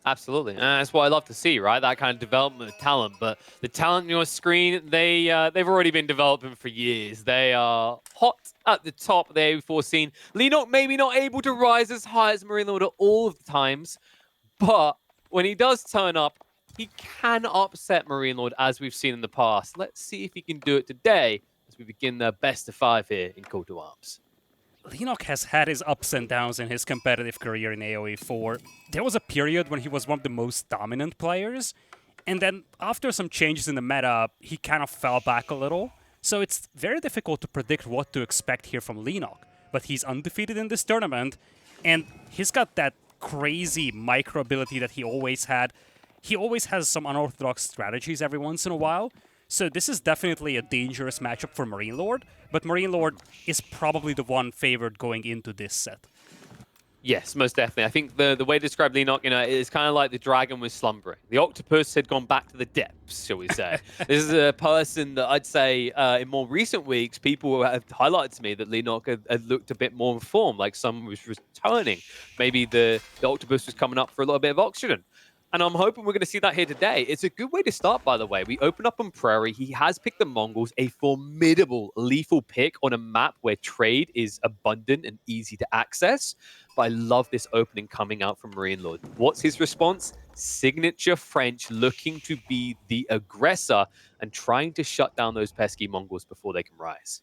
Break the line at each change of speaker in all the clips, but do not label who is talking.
Absolutely. And that's what I love to see, right? That kind of development of talent. But the talent on your screen, they've already been developing for years. They are hot at the top. They've foreseen Leenock maybe not able to rise as high as MarinelorD at all of the times, but when he does turn up, he can upset MarinelorD as we've seen in the past. Let's see if he can do it today as we begin the best of 5 here in Call to Arms.
Leenock has had his ups and downs in his competitive career in AoE 4. There was a period when he was one of the most dominant players, and then after some changes in the meta, he kind of fell back a little. So it's very difficult to predict what to expect here from Leenock. But he's undefeated in this tournament, and he's got that crazy micro ability that he always had. He always has some unorthodox strategies every once in a while. So this is definitely a dangerous matchup for MarinelorD, but MarinelorD is probably the one favored going into this set.
Yes, most definitely. I think the way to describe Leenock, is kind of like the dragon was slumbering. The octopus had gone back to the depths, shall we say. This is a person that I'd say in more recent weeks, people have highlighted to me that Leenock had looked a bit more in form, like someone was returning. Maybe the octopus was coming up for a little bit of oxygen. And I'm hoping we're going to see that here today. It's a good way to start, by the way. We open up on Prairie. He has picked the Mongols, a formidable, lethal pick on a map where trade is abundant and easy to access. But I love this opening coming out from MarinelorD. What's his response? Signature French, looking to be the aggressor and trying to shut down those pesky Mongols before they can rise.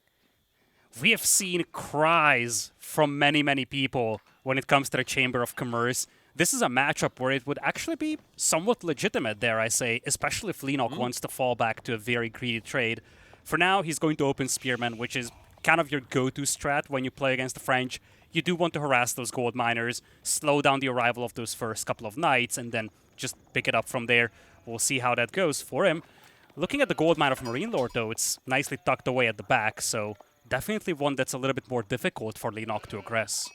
We have seen cries from many, many people when it comes to the Chamber of Commerce. This is a matchup where it would actually be somewhat legitimate, dare I say, especially if Leenock wants to fall back to a very greedy trade. For now, he's going to open Spearman, which is kind of your go-to strat when you play against the French. You do want to harass those gold miners, slow down the arrival of those first couple of knights, and then just pick it up from there. We'll see how that goes for him. Looking at the gold mine of MarinelorD, though, it's nicely tucked away at the back, so definitely one that's a little bit more difficult for Leenock to aggress.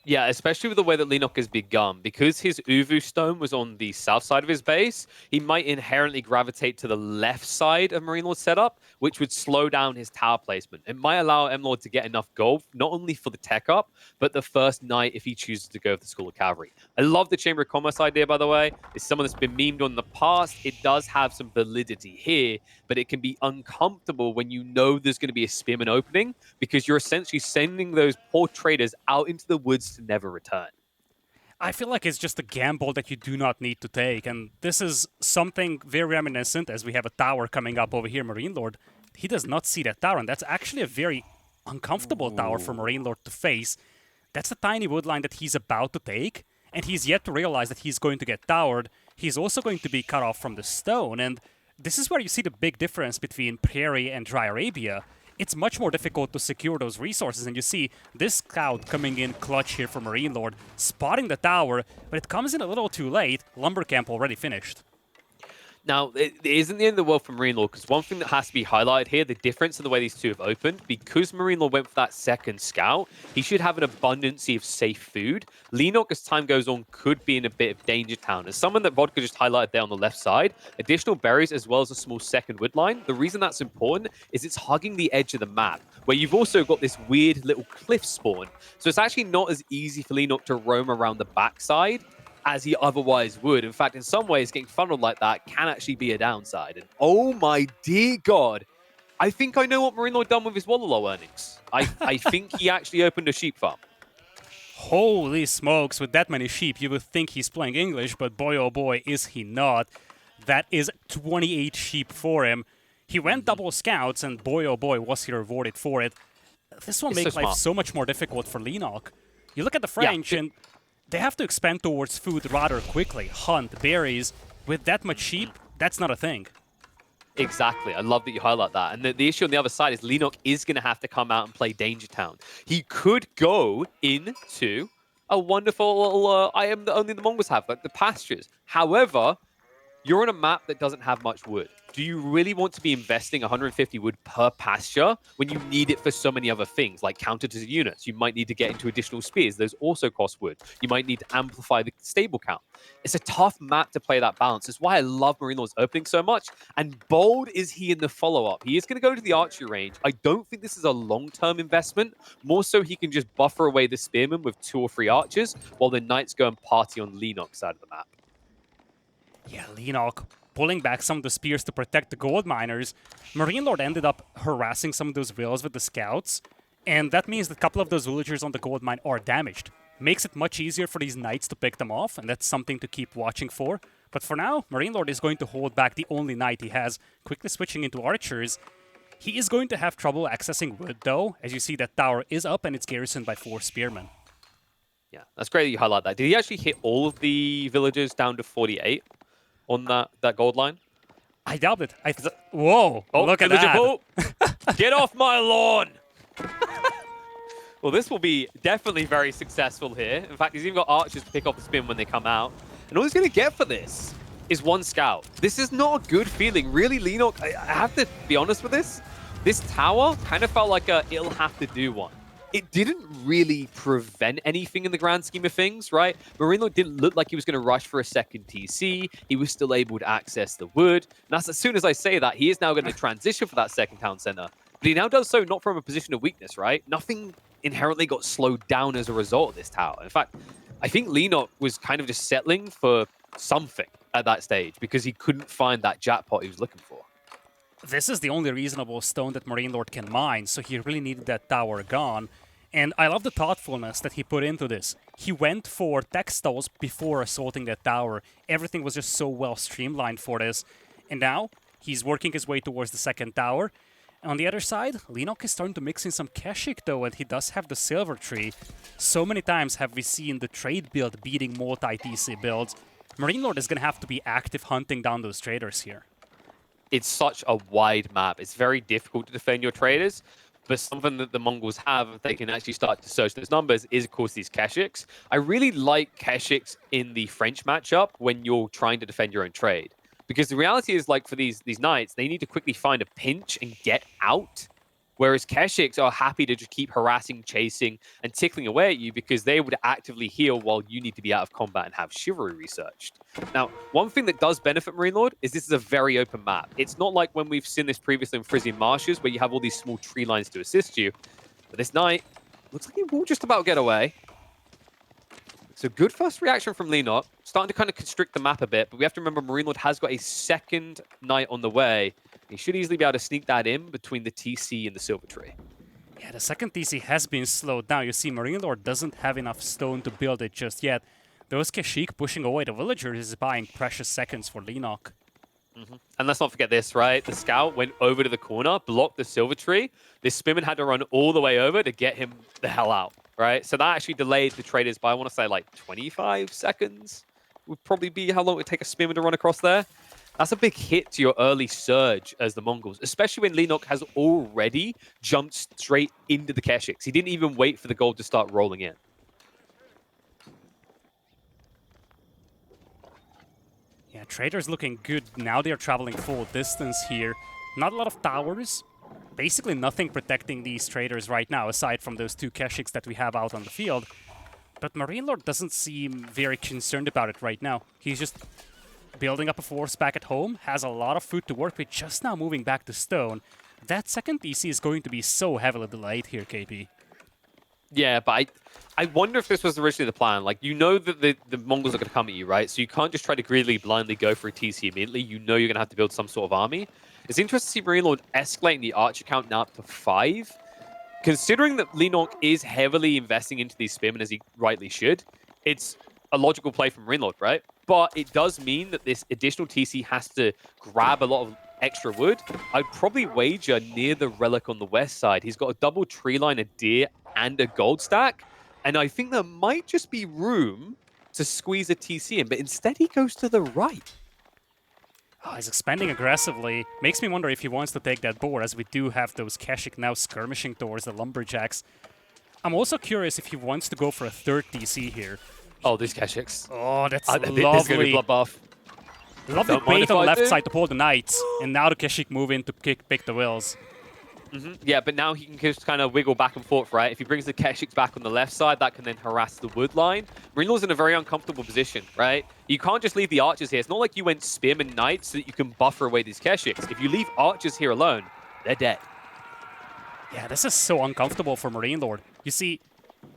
Yeah, especially with the way that Leenock has begun. Because his Uvu stone was on the south side of his base, he might inherently gravitate to the left side of MarinelorD's setup, which would slow down his tower placement. It might allow MLord to get enough gold, not only for the tech up, but the first knight if he chooses to go with the School of Cavalry. I love the Chamber of Commerce idea, by the way. It's someone that's been memed on in the past. It does have some validity here, but it can be uncomfortable when you know there's going to be a spearman opening, because you're essentially sending those poor traders out into the woods to never return.
I feel like it's just a gamble that you do not need to take, and this is something very reminiscent as we have a tower coming up over here, MarinelorD. He does not see that tower, and that's actually a very uncomfortable tower for MarinelorD to face. That's a tiny wood line that he's about to take, and he's yet to realize that he's going to get towered. He's also going to be cut off from the stone, and this is where you see the big difference between Prairie and Dry Arabia. It's much more difficult to secure those resources, and you see this scout coming in clutch here for MarinelorD, spotting the tower, but it comes in a little too late. Lumber camp already finished.
Now, it isn't the end of the world for MarinelorD, because one thing that has to be highlighted here, the difference in the way these two have opened, because MarinelorD went for that second scout, he should have an abundance of safe food. Leenock, as time goes on, could be in a bit of danger town. As someone that Vodka just highlighted there on the left side, additional berries as well as a small second wood line, the reason that's important is it's hugging the edge of the map, where you've also got this weird little cliff spawn. So it's actually not as easy for Leenock to roam around the backside as he otherwise would. In fact, in some ways, getting funneled like that can actually be a downside. And oh my dear God, I think I know what MarinelorD done with his Wallaloo earnings. I think he actually opened a sheep farm.
Holy smokes, with that many sheep, you would think he's playing English, but boy oh boy, is he not. That is 28 sheep for him. He went double scouts, and boy oh boy, was he rewarded for it. This will make life so much more difficult for Leenock. You look at the French, and they have to expand towards food rather quickly. Hunt, berries. With that much sheep, that's not a thing.
Exactly. I love that you highlight that. And the issue on the other side is Leenock is going to have to come out and play Danger Town. He could go into a wonderful little, I am the only the Mongols have, like the pastures. However, you're on a map that doesn't have much wood. Do you really want to be investing 150 wood per pasture when you need it for so many other things, like counter to units? You might need to get into additional spears. Those also cost wood. You might need to amplify the stable count. It's a tough map to play that balance. It's why I love MarinelorD's opening so much. And bold is he in the follow-up. He is going to go to the archery range. I don't think this is a long-term investment. More so he can just buffer away the spearmen with 2 or 3 archers while the knights go and party on Leenock's side of the map.
Yeah, Leenock pulling back some of the spears to protect the gold miners. MarinelorD ended up harassing some of those villas with the scouts, and that means that a couple of those villagers on the gold mine are damaged. Makes it much easier for these knights to pick them off, and that's something to keep watching for. But for now, MarinelorD is going to hold back the only knight he has, quickly switching into archers. He is going to have trouble accessing wood, though. As you see, that tower is up and it's garrisoned by 4 spearmen.
Yeah, that's great that you highlight that. Did he actually hit all of the villagers down to 48 on that gold line?
I doubt it. Whoa,
Oh,
look at
villager
that.
Bull! Get off my lawn! Well, this will be definitely very successful here. In fact, he's even got archers to pick off the spin when they come out. And all he's going to get for this is 1 scout. This is not a good feeling. Really, Leenock, I have to be honest with this. This tower kind of felt like it'll have to do one. It didn't really prevent anything in the grand scheme of things, right? MarinelorD didn't look like he was going to rush for a second TC. He was still able to access the wood. And that's as soon as I say that, he is now going to transition for that second town center. But he now does so not from a position of weakness, right? Nothing inherently got slowed down as a result of this tower. In fact, I think Leenock was kind of just settling for something at that stage because he couldn't find that jackpot he was looking for.
This is the only reasonable stone that MarinelorD can mine, so he really needed that tower gone. And I love the thoughtfulness that he put into this. He went for textiles before assaulting that tower. Everything was just so well streamlined for this. And now, he's working his way towards the second tower. On the other side, Leenock is starting to mix in some Keshik though, and he does have the Silver Tree. So many times have we seen the trade build beating multi-TC builds. MarinelorD is going to have to be active hunting down those traders here.
It's such a wide map. It's very difficult to defend your traders, but something that the Mongols have, if they can actually start to search those numbers, is, of course, these Keshiks. I really like Keshiks in the French matchup when you're trying to defend your own trade. Because the reality is, like, for these knights, they need to quickly find a pinch and get out. Whereas Keshiks are happy to just keep harassing, chasing, and tickling away at you because they're able to actively heal while you need to be out of combat and have chivalry researched. Now, one thing that does benefit MarinelorD is this is a very open map. It's not like when we've seen this previously in Frisian Marshes where you have all these small tree lines to assist you. But this knight looks like he will just about get away. So good first reaction from Leenock. Starting to kind of constrict the map a bit, but we have to remember MarinelorD has got a second knight on the way. He should easily be able to sneak that in between the TC and the Silver Tree.
Yeah, the second TC has been slowed down. You see, MarinelorD doesn't have enough stone to build it just yet. Those Keshik pushing away the villagers is buying precious seconds for Leenock.
And let's not forget this, right? The scout went over to the corner, blocked the Silver Tree. This Spearman had to run all the way over to get him the hell out, right? So that actually delayed the traders by, I want to say, like 25 seconds would probably be how long it would take a Spearman to run across there. That's a big hit to your early surge as the Mongols, especially when Leenock has already jumped straight into the Keshiks. He didn't even wait for the gold to start rolling in.
Yeah, traders looking good. Now they're traveling full distance here. Not a lot of towers. Basically nothing protecting these traders right now, aside from those 2 Keshiks that we have out on the field. But MarinelorD doesn't seem very concerned about it right now. He's just building up a force back at home, has a lot of food to work with, just now moving back to stone. That second TC is going to be so heavily delayed here, KP.
Yeah, but I wonder if this was originally the plan. Like, you know that the Mongols are going to come at you, right? So you can't just try to greedily, blindly go for a TC immediately. You know you're going to have to build some sort of army. It's interesting to see MarinelorD escalating the archer count now up to 5. Considering that Leenock is heavily investing into these spearmen, as he rightly should, it's a logical play from MarinelorD, right? But it does mean that this additional TC has to grab a lot of extra wood. I'd probably wager near the relic on the west side. He's got a double tree line, a deer, and a gold stack. And I think there might just be room to squeeze a TC in, but instead he goes to the right.
Oh, he's expanding aggressively. Makes me wonder if he wants to take that boar, as we do have those Keshik now skirmishing towards the lumberjacks. I'm also curious if he wants to go for a third TC here.
Oh, these Keshiks.
Oh, that's
This is going to
lovely.
be bloodbath.
Lovely bait on the left side to pull the knights, and now the Keshik move in to pick the wills.
Yeah, but now he can just kind of wiggle back and forth, right? If he brings the Keshiks back on the left side, that can then harass the wood line. MarinelorD's in a very uncomfortable position, right? You can't just leave the archers here. It's not like you went Spearman Knights so that you can buffer away these Keshiks. If you leave archers here alone, they're dead.
Yeah, this is so uncomfortable for MarinelorD. You see,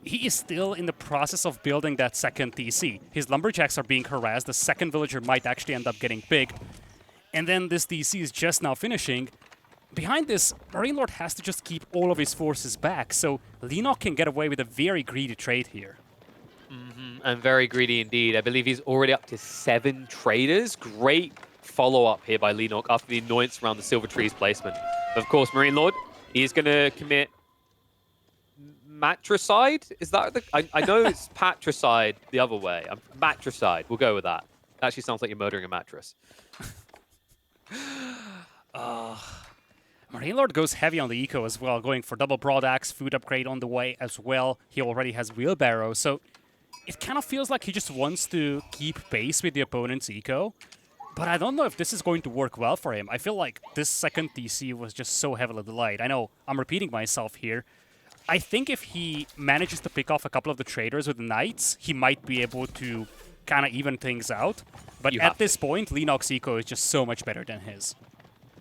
he is still in the process of building that second DC. His lumberjacks are being harassed. The second villager might actually end up getting picked. And then this DC is just now finishing. Behind this, MarinelorD has to just keep all of his forces back, so Leenock can get away with a very greedy trade here.
And very greedy indeed. I believe he's already up to 7 traders. Great follow-up here by Leenock after the annoyance around the Silver Trees placement. Of course, MarinelorD, he's going to commit matricide? Is that the... I know it's patricide the other way. Matricide. We'll go with that. Actually sounds like you're murdering a mattress.
MarinelorD goes heavy on the eco as well, going for double broad axe, food upgrade on the way as well. He already has wheelbarrow, so it kind of feels like he just wants to keep pace with the opponent's eco. But I don't know if this is going to work well for him. I feel like this second DC was just so heavily delayed. I know I'm repeating myself here. I think if he manages to pick off a couple of the traders with the knights, he might be able to kind of even things out. But at this point, Leenock's eco is just so much better than his.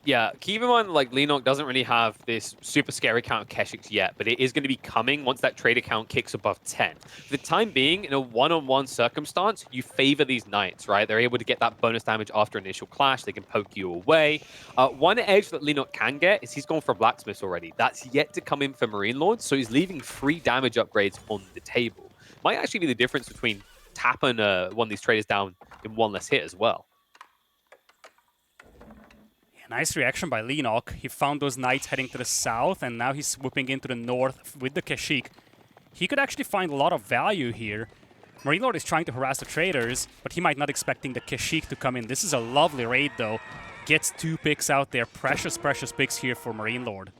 Yeah, keep in mind, like, Leenock doesn't really have this super scary count of Keshiks yet, but it is going to be coming once that trader count kicks above 10. For the time being, in a one-on-one circumstance, you favor these knights, right? They're able to get that bonus damage after initial clash. They can poke you away. One edge that Leenock can get is he's gone for Blacksmiths already. That's yet to come in for MarinelorD, so he's leaving free damage upgrades on the table. Might actually be the difference between tapping one of these traders down in one less hit as well.
Nice reaction by Leenock. He found those knights heading to the south, and now he's swooping into the north with the Kashik. He could actually find a lot of value here. MarinelorD is trying to harass the traders, but he might not expecting the Kashik to come in. This is a lovely raid, though. Gets 2 picks out there. Precious, precious picks here for MarinelorD.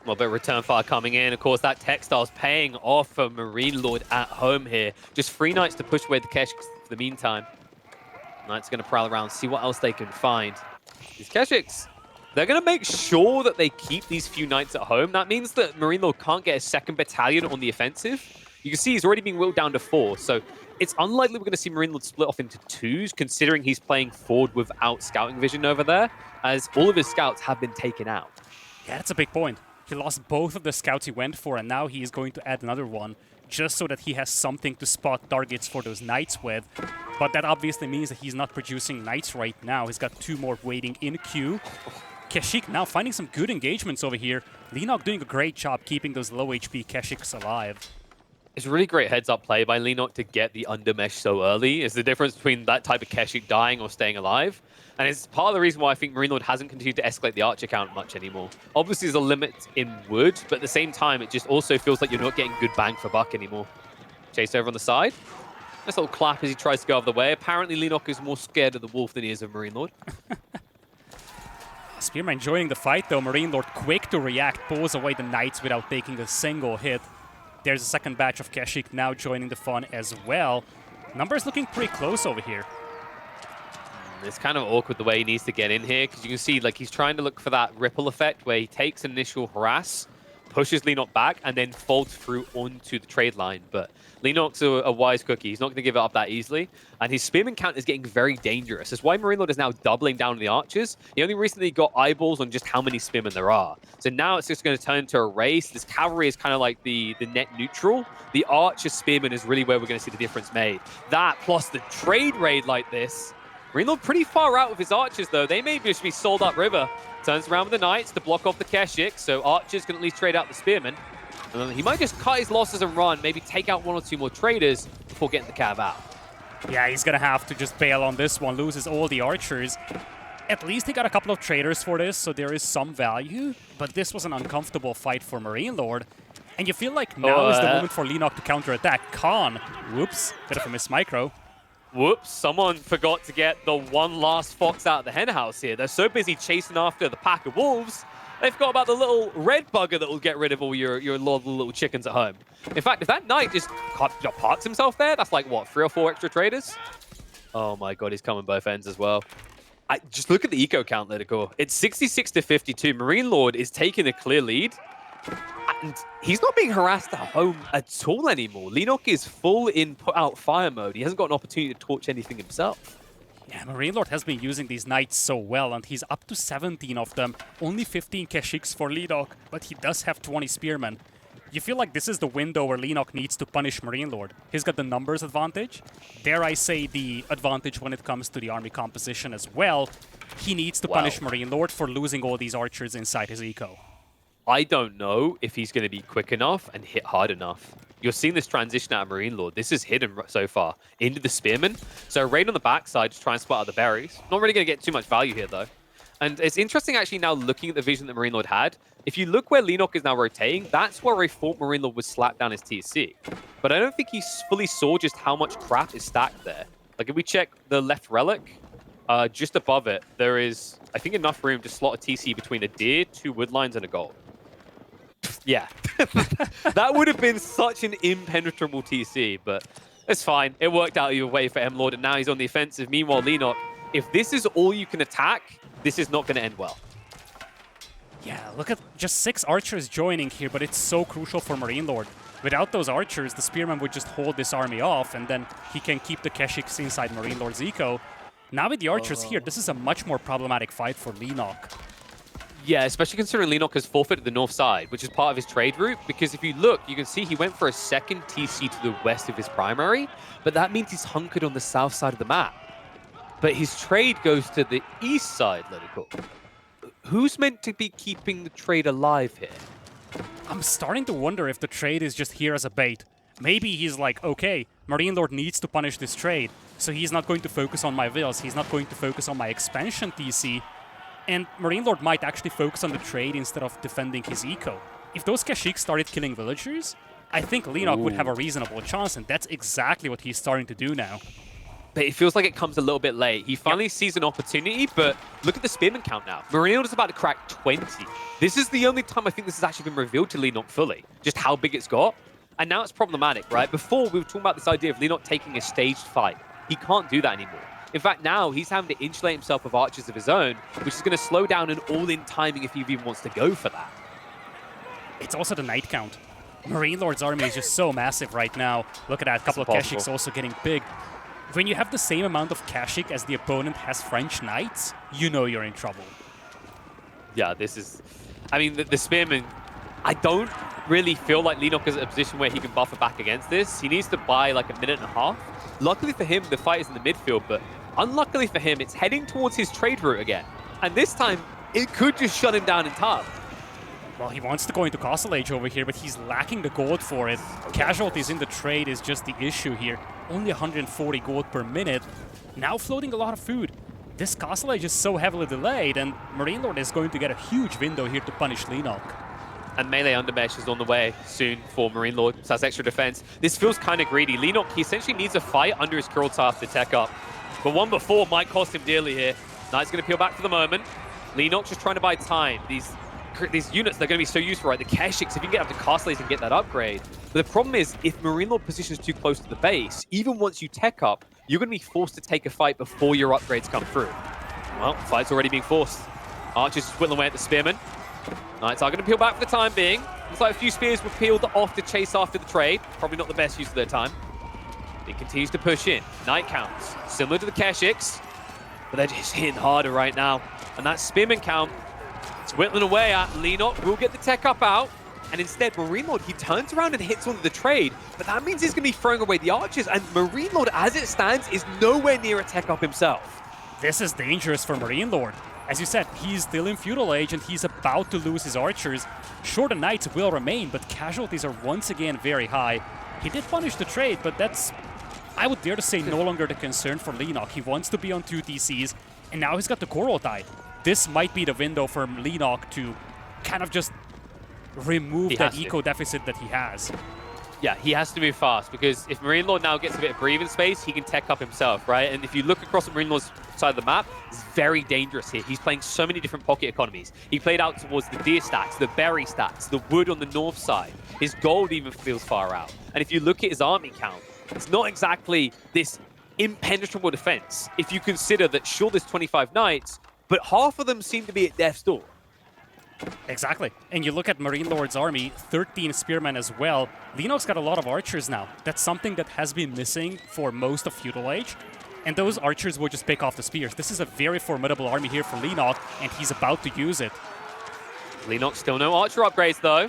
Well, but return fire coming in. Of course, that textile's paying off for MarinelorD at home here. Just 3 knights to push away the Keshiks for the meantime. Knights going to prowl around, see what else they can find. These Keshiks, they're going to make sure that they keep these few knights at home. That means that MarinelorD can't get a second battalion on the offensive. You can see he's already being whittled down to 4, so it's unlikely we're going to see MarinelorD split off into 2s, considering he's playing forward without scouting vision over there, as all of his scouts have been taken out.
Yeah, that's a big point. He lost both of the scouts he went for, and now he is going to add another one, just so that he has something to spot targets for those knights with. But that obviously means that he's not producing knights right now. He's got 2 more waiting in queue. Kashik now finding some good engagements over here. Leenock doing a great job keeping those low HP Kashiks alive.
It's a really great heads-up play by Leenock to get the undermesh so early. It's the difference between that type of Keshik dying or staying alive. And it's part of the reason why I think MarinelorD hasn't continued to escalate the archer count much anymore. Obviously, there's a limit in wood, but at the same time, it just also feels like you're not getting good bang for buck anymore. Chase over on the side. Nice little clap as he tries to go out of the way. Apparently, Leenock is more scared of the wolf than he is of MarinelorD.
Spearman joining the fight, though. MarinelorD quick to react, pulls away the knights without taking a single hit. There's a second batch of Kashik now joining the fun as well. Numbers looking pretty close over here.
It's kind of awkward the way he needs to get in here, because you can see like he's trying to look for that ripple effect where he takes an initial harass, pushes Leenock back, and then folds through onto the trade line. But Leenock's a wise cookie. He's not going to give it up that easily. And his spearman count is getting very dangerous. That's why MarinelorD is now doubling down on the archers. He only recently got eyeballs on just how many spearmen there are. So now it's just going to turn into a race. This cavalry is kind of like the net neutral. The archer spearman is really where we're going to see the difference made. That plus the trade raid like this. MarinelorD pretty far out with his archers, though. They may just be sold upriver. Turns around with the knights to block off the Keshik, so archers can at least trade out the spearmen. And then he might just cut his losses and run, maybe take out 1 or 2 more traders before getting the cav out.
Yeah, he's gonna have to just bail on this one, loses all the archers. At least he got a couple of traders for this, so there is some value. But this was an uncomfortable fight for MarinelorD. And you feel like now is the moment for Leenock to counterattack. Khan, whoops, bit of a miss micro.
Whoops, someone forgot to get the one last fox out of the hen house here. They're so busy chasing after the pack of wolves, they forgot about the little red bugger that will get rid of all your little chickens at home. In fact, if that knight just parks himself there, that's like, what, 3 or 4 extra traders? Oh my god, he's coming both ends as well. Just look at the eco count, LidaKor. It's 66 to 52. MarinelorD is taking a clear lead. And he's not being harassed at home at all anymore. Leenock is full in put-out fire mode. He hasn't got an opportunity to torch anything himself.
Yeah, MarinelorD has been using these knights so well, and he's up to 17 of them. Only 15 Kashiks for Leenock, but he does have 20 spearmen. You feel like this is the window where Leenock needs to punish MarinelorD. He's got the numbers advantage. Dare I say the advantage when it comes to the army composition as well. He needs to punish MarinelorD for losing all these archers inside his eco.
I don't know if he's going to be quick enough and hit hard enough. You're seeing this transition out of MarinelorD. This is hidden so far into the Spearman. So Raid on the backside to try and spot out the berries. Not really going to get too much value here, though. And it's interesting actually now looking at the vision that MarinelorD had. If you look where Leenock is now rotating, that's where I thought MarinelorD would slap down his TC. But I don't think he fully saw just how much crap is stacked there. Like if we check the left relic, just above it, there is, I think, enough room to slot a TC between a deer, 2 woodlines, and a gold. Yeah. That would have been such an impenetrable TC, but it's fine. It worked out either way for MLord, and now he's on the offensive. Meanwhile, Leenock, if this is all you can attack, this is not going to end well.
Yeah, look at just 6 archers joining here, but it's so crucial for MarinelorD. Without those archers, the Spearman would just hold this army off, and then he can keep the Keshiks inside MarinelorD's eco. Now with the archers here, this is a much more problematic fight for Leenock.
Yeah, especially considering Leenock has forfeited the north side, which is part of his trade route, because if you look, you can see he went for a second TC to the west of his primary, but that means he's hunkered on the south side of the map. But his trade goes to the east side, LidaKor. Who's meant to be keeping the trade alive here?
I'm starting to wonder if the trade is just here as a bait. Maybe he's like, okay, MarinelorD needs to punish this trade, so he's not going to focus on my vills, he's not going to focus on my expansion TC, and MarinelorD might actually focus on the trade instead of defending his eco. If those Kashyyyks started killing villagers, I think Leenock would have a reasonable chance, and that's exactly what he's starting to do now.
But it feels like it comes a little bit late. He finally sees an opportunity, but look at the Spearman count now. MarinelorD is about to crack 20. This is the only time I think this has actually been revealed to Leenock fully, just how big it's got. And now it's problematic, right? Before, we were talking about this idea of Leenock taking a staged fight. He can't do that anymore. In fact, now he's having to insulate himself with archers of his own, which is going to slow down an all-in timing if he even wants to go for that.
It's also the knight count. MarinelorD's army is just so massive right now. Look at that, a couple of Kashyyyks also getting big. When you have the same amount of Kashyyyk as the opponent has French knights, you know you're in trouble.
Yeah, this is... I mean, the Spearman... I don't really feel like Leenock is at a position where he can buffer back against this. He needs to buy like a minute and a half. Luckily for him, the fight is in the midfield, but unluckily for him, it's heading towards his trade route again. And this time, it could just shut him down in time.
Well, he wants to go into Castle Age over here, but he's lacking the gold for it. Casualties in the trade is just the issue here. Only 140 gold per minute. Now floating a lot of food. This Castle Age is so heavily delayed, and MarinelorD is going to get a huge window here to punish Leenock.
And melee undermesh is on the way soon for MarinelorD, so that's extra defense. This feels kind of greedy. Leenock, he essentially needs a fight under his Kurultath to tech up. But one before might cost him dearly here. Knight's going to peel back for the moment. Leenock's just trying to buy time. These units, they're going to be so useful, right? The Kashyyyks, if you can get up to Castle Age and get that upgrade. But the problem is, if MarinelorD positions too close to the base, even once you tech up, you're going to be forced to take a fight before your upgrades come through. Well, fight's already being forced. Archers whittling away at the Spearman. Knights are going to peel back for the time being. Looks like a few spears were peeled off to chase after the trade. Probably not the best use of their time. He continues to push in. Knight counts, similar to the Kashyyyks, but they're just hitting harder right now. And that Spearman count, it's whittling away at Leenock. Will get the tech up out. And instead, MarinelorD, he turns around and hits onto the trade. But that means he's going to be throwing away the archers. And MarinelorD, as it stands, is nowhere near a tech up himself.
This is dangerous for MarinelorD. As you said, he's still in Feudal Age and he's about to lose his archers. Sure, the knights will remain, but casualties are once again very high. He did punish the trade, but that's, I would dare to say, no longer the concern for Leenock. He wants to be on 2 TCs, and now he's got the Kurultath. This might be the window for Leenock to kind of just remove that eco deficit that he has.
Yeah, he has to move fast, because if MarinelorD now gets a bit of breathing space, he can tech up himself, right? And if you look across MarinelorD's side of the map, it's very dangerous here. He's playing so many different pocket economies. He played out towards the deer stacks, the berry stacks, the wood on the north side. His gold even feels far out. And if you look at his army count, it's not exactly this impenetrable defense. If you consider that, sure, there's 25 knights, but half of them seem to be at death's door.
Exactly. And you look at MarinelorD's army, 13 spearmen as well. Leenock's got a lot of archers now. That's something that has been missing for most of Feudal Age. And those archers will just pick off the spears. This is a very formidable army here for Leenock, and he's about to use it.
Leenock still no archer upgrades, though.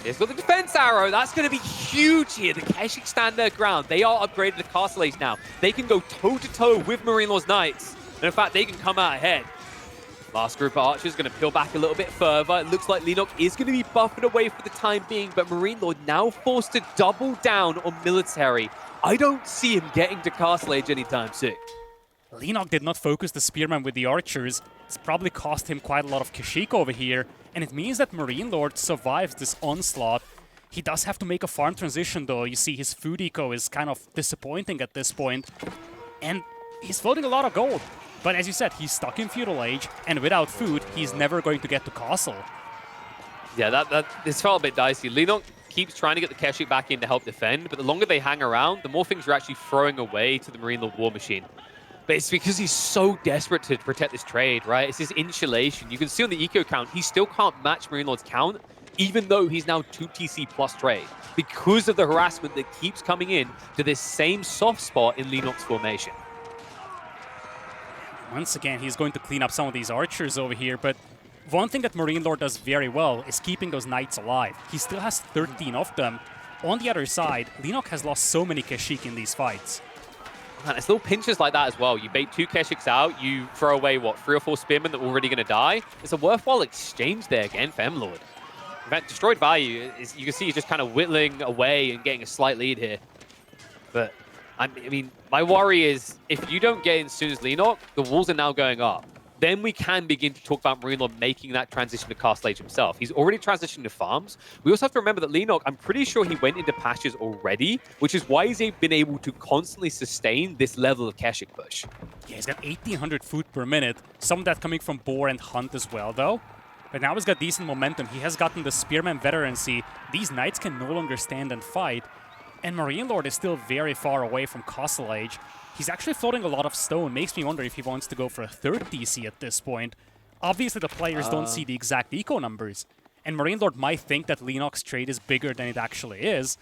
He's got the defense arrow. That's going to be huge here. The Keshik stand their ground. They are upgraded to Castle Age now. They can go toe-to-toe with MarinelorD's Knights. And in fact, they can come out ahead. Last group of archers going to peel back a little bit further. It looks like Leenock is going to be buffered away for the time being, but MarinelorD now forced to double down on military. I don't see him getting to Castle Age anytime soon.
Leenock did not focus the spearman with the archers. It's probably cost him quite a lot of Kashik over here, and it means that MarinelorD survives this onslaught. He does have to make a farm transition though. You see his food eco is kind of disappointing at this point, and he's floating a lot of gold. But as you said, he's stuck in Feudal Age, and without food, he's never going to get to Castle.
Yeah, this felt a bit dicey. Leenock keeps trying to get the Keshik back in to help defend, but the longer they hang around, the more things are actually throwing away to the MarinelorD War Machine. But it's because he's so desperate to protect this trade, right? It's his insulation. You can see on the eco count, he still can't match MarinelorD's count, even though he's now 2 TC plus trade, because of the harassment that keeps coming in to this same soft spot in Leenock's formation.
Once again, he's going to clean up some of these archers over here, but one thing that MarinelorD does very well is keeping those knights alive. He still has 13 of them. On the other side, Leenock has lost so many Keshik in these fights.
Man, it's little pinches like that as well. You bait 2 Keshiks out, you throw away, what, 3 or 4 spearmen that are already going to die? It's a worthwhile exchange there again for MLord. In fact, destroyed value, is, you can see he's just kind of whittling away and getting a slight lead here. But, I mean, my worry is, if you don't get in as soon as Leenock, the walls are now going up. Then we can begin to talk about MarinelorD making that transition to Castle Age himself. He's already transitioned to farms. We also have to remember that Leenock, I'm pretty sure he went into pastures already, which is why he's been able to constantly sustain this level of Keshik push.
Yeah, he's got 1,800 food per minute. Some of that coming from Boar and Hunt as well, though. But now he's got decent momentum. He has gotten the Spearman veterancy. These Knights can no longer stand and fight. And MarinelorD is still very far away from Castle Age. He's actually floating a lot of stone. Makes me wonder if he wants to go for a 3rd DC at this point. Obviously, the players don't see the exact eco numbers. And MarinelorD might think that Leenock's trade is bigger than it actually is.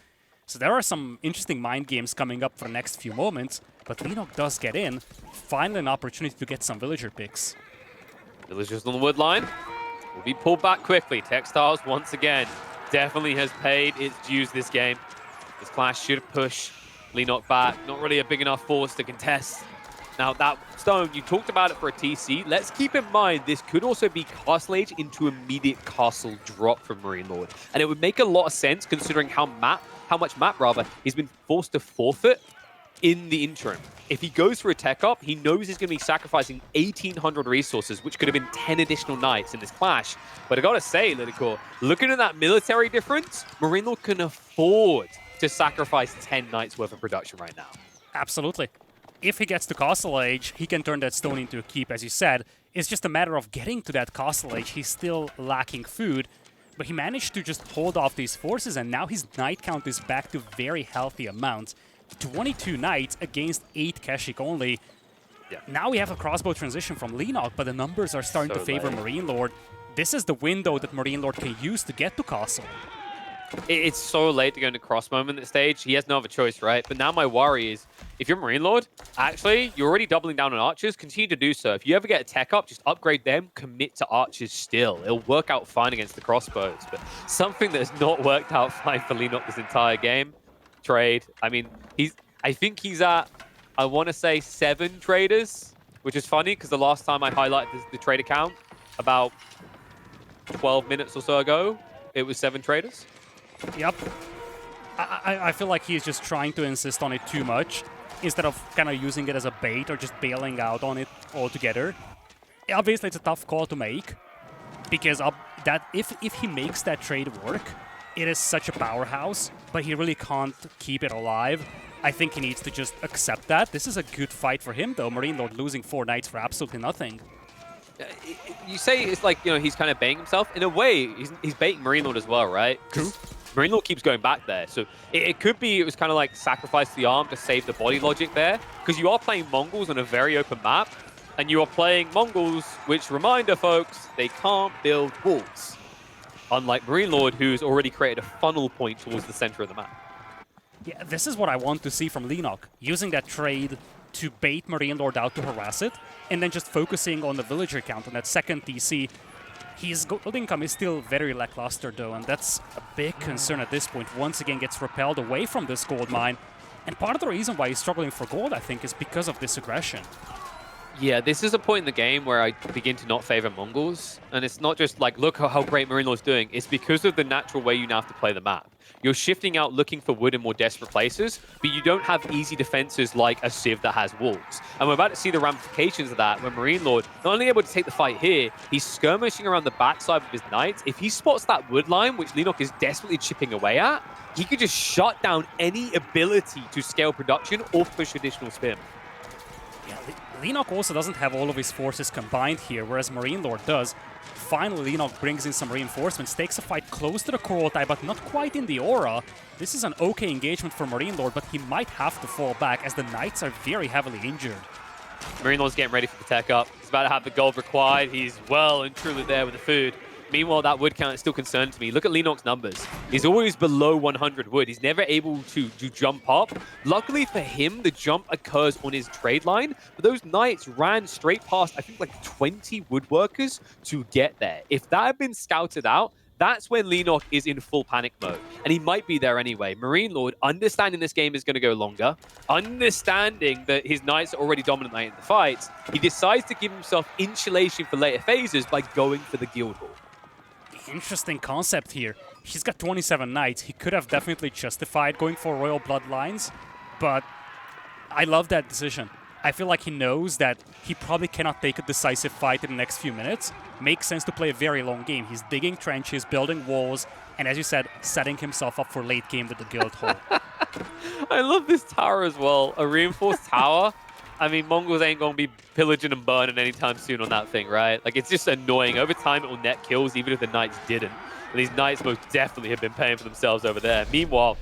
So there are some interesting mind games coming up for the next few moments. But Leenock does get in. Finally an opportunity to get some villager picks.
Villagers on the wood line will be pulled back quickly. Textiles, once again, definitely has paid its dues this game. This clash should push Leenock back. Not really a big enough force to contest. Now, that stone, you talked about it for a TC. Let's keep in mind, this could also be Castle Age into immediate castle drop from MarinelorD. And it would make a lot of sense considering how much map he's been forced to forfeit in the interim. If he goes for a tech up, he knows he's going to be sacrificing 1,800 resources, which could have been 10 additional knights in this clash. But I got to say, LidaKor, looking at that military difference, MarinelorD can afford to sacrifice 10 knights worth of production right now.
Absolutely. If he gets to Castle Age, he can turn that stone into a keep, as you said. It's just a matter of getting to that Castle Age. He's still lacking food, but he managed to just hold off these forces, and now his knight count is back to very healthy amounts. 22 knights against 8 Keshik only.
Yeah.
Now we have a crossbow transition from Leenock, but the numbers are starting to favor MarinelorD. This is the window that MarinelorD can use to get to Castle.
It's so late to go into crossbow in this stage. He has no other choice, right? But now my worry is, if you're MarinelorD, actually, you're already doubling down on archers. Continue to do so. If you ever get a tech up, just upgrade them, commit to archers still. It'll work out fine against the crossbows. But something that has not worked out fine for Leenock this entire game, trade. I mean, I think he's at, I want to say 7 traders, which is funny because the last time I highlighted the trade account, about 12 minutes or so ago, it was 7 traders.
Yep. I feel like he's just trying to insist on it too much instead of kind of using it as a bait or just bailing out on it altogether. Obviously, it's a tough call to make because if he makes that trade work, it is such a powerhouse, but he really can't keep it alive. I think he needs to just accept that. This is a good fight for him, though. MarinelorD losing 4 knights for absolutely nothing.
You say it's like, he's kind of baiting himself. In a way, he's baiting MarinelorD as well, right?
True.
MarinelorD keeps going back there. So it could be it was kind of like sacrifice the arm to save the body logic there. Because you are playing Mongols on a very open map. And you are playing Mongols, which, reminder, folks, they can't build walls. Unlike MarinelorD, who's already created a funnel point towards the center of the map.
Yeah, this is what I want to see from Leenock. Using that trade to bait MarinelorD out to harass it, and then just focusing on the villager count on that second DC. His gold income is still very lackluster though, and that's a big concern at this point. Once again gets repelled away from this gold mine. And part of the reason why he's struggling for gold, I think, is because of this aggression.
Yeah, this is a point in the game where I begin to not favor Mongols. And it's not just like, look how great MarinelorD's doing. It's because of the natural way you now have to play the map. You're shifting out looking for wood in more desperate places, but you don't have easy defenses like a Civ that has walls. And we're about to see the ramifications of that when MarinelorD not only able to take the fight here, he's skirmishing around the backside of his knights. If he spots that wood line, which Leenock is desperately chipping away at, he could just shut down any ability to scale production or push additional spin.
Yeah, Leenock also doesn't have all of his forces combined here, whereas MarinelorD does. Finally, Leenock brings in some reinforcements, takes a fight close to the Kurultai, but not quite in the aura. This is an okay engagement for MarinelorD, but he might have to fall back as the Knights are very heavily injured.
MarinelorD's getting ready for the tech up. He's about to have the gold required. He's well and truly there with the food. Meanwhile, that wood count is still concerning to me. Look at Leenock's numbers. He's always below 100 wood. He's never able to jump up. Luckily for him, the jump occurs on his trade line. But those knights ran straight past, I think, like 20 woodworkers to get there. If that had been scouted out, that's when Leenock is in full panic mode. And he might be there anyway. MarinelorD, understanding this game is going to go longer, understanding that his knights are already dominant in the fights, he decides to give himself insulation for later phases by going for the guild hall.
Interesting concept here. He's got 27 knights. He could have definitely justified going for royal bloodlines, but I love that decision. I feel like he knows that he probably cannot take a decisive fight in the next few minutes. Makes sense to play a very long game. He's digging trenches, building walls, and as you said, setting himself up for late game with the guild hall.
I love this tower as well. A reinforced tower. I mean, Mongols ain't going to be pillaging and burning anytime soon on that thing, right? Like, it's just annoying. Over time, it will net kills, even if the Knights didn't. But these Knights most definitely have been paying for themselves over there. Meanwhile,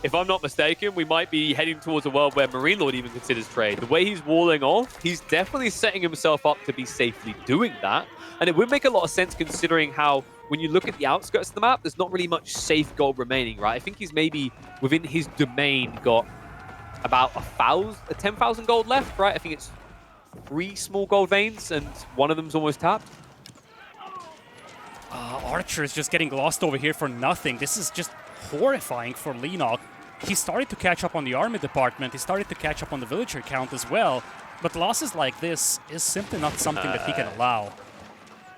if I'm not mistaken, we might be heading towards a world where MarinelorD even considers trade. The way he's walling off, he's definitely setting himself up to be safely doing that. And it would make a lot of sense considering how, when you look at the outskirts of the map, there's not really much safe gold remaining, right? I think he's maybe, within his domain, got about 10,000 gold left, right? I think it's 3 small gold veins, and one of them's almost tapped.
Archer is just getting lost over here for nothing. This is just horrifying for Leenock. He started to catch up on the army department. He started to catch up on the villager count as well. But losses like this is simply not something that he can allow.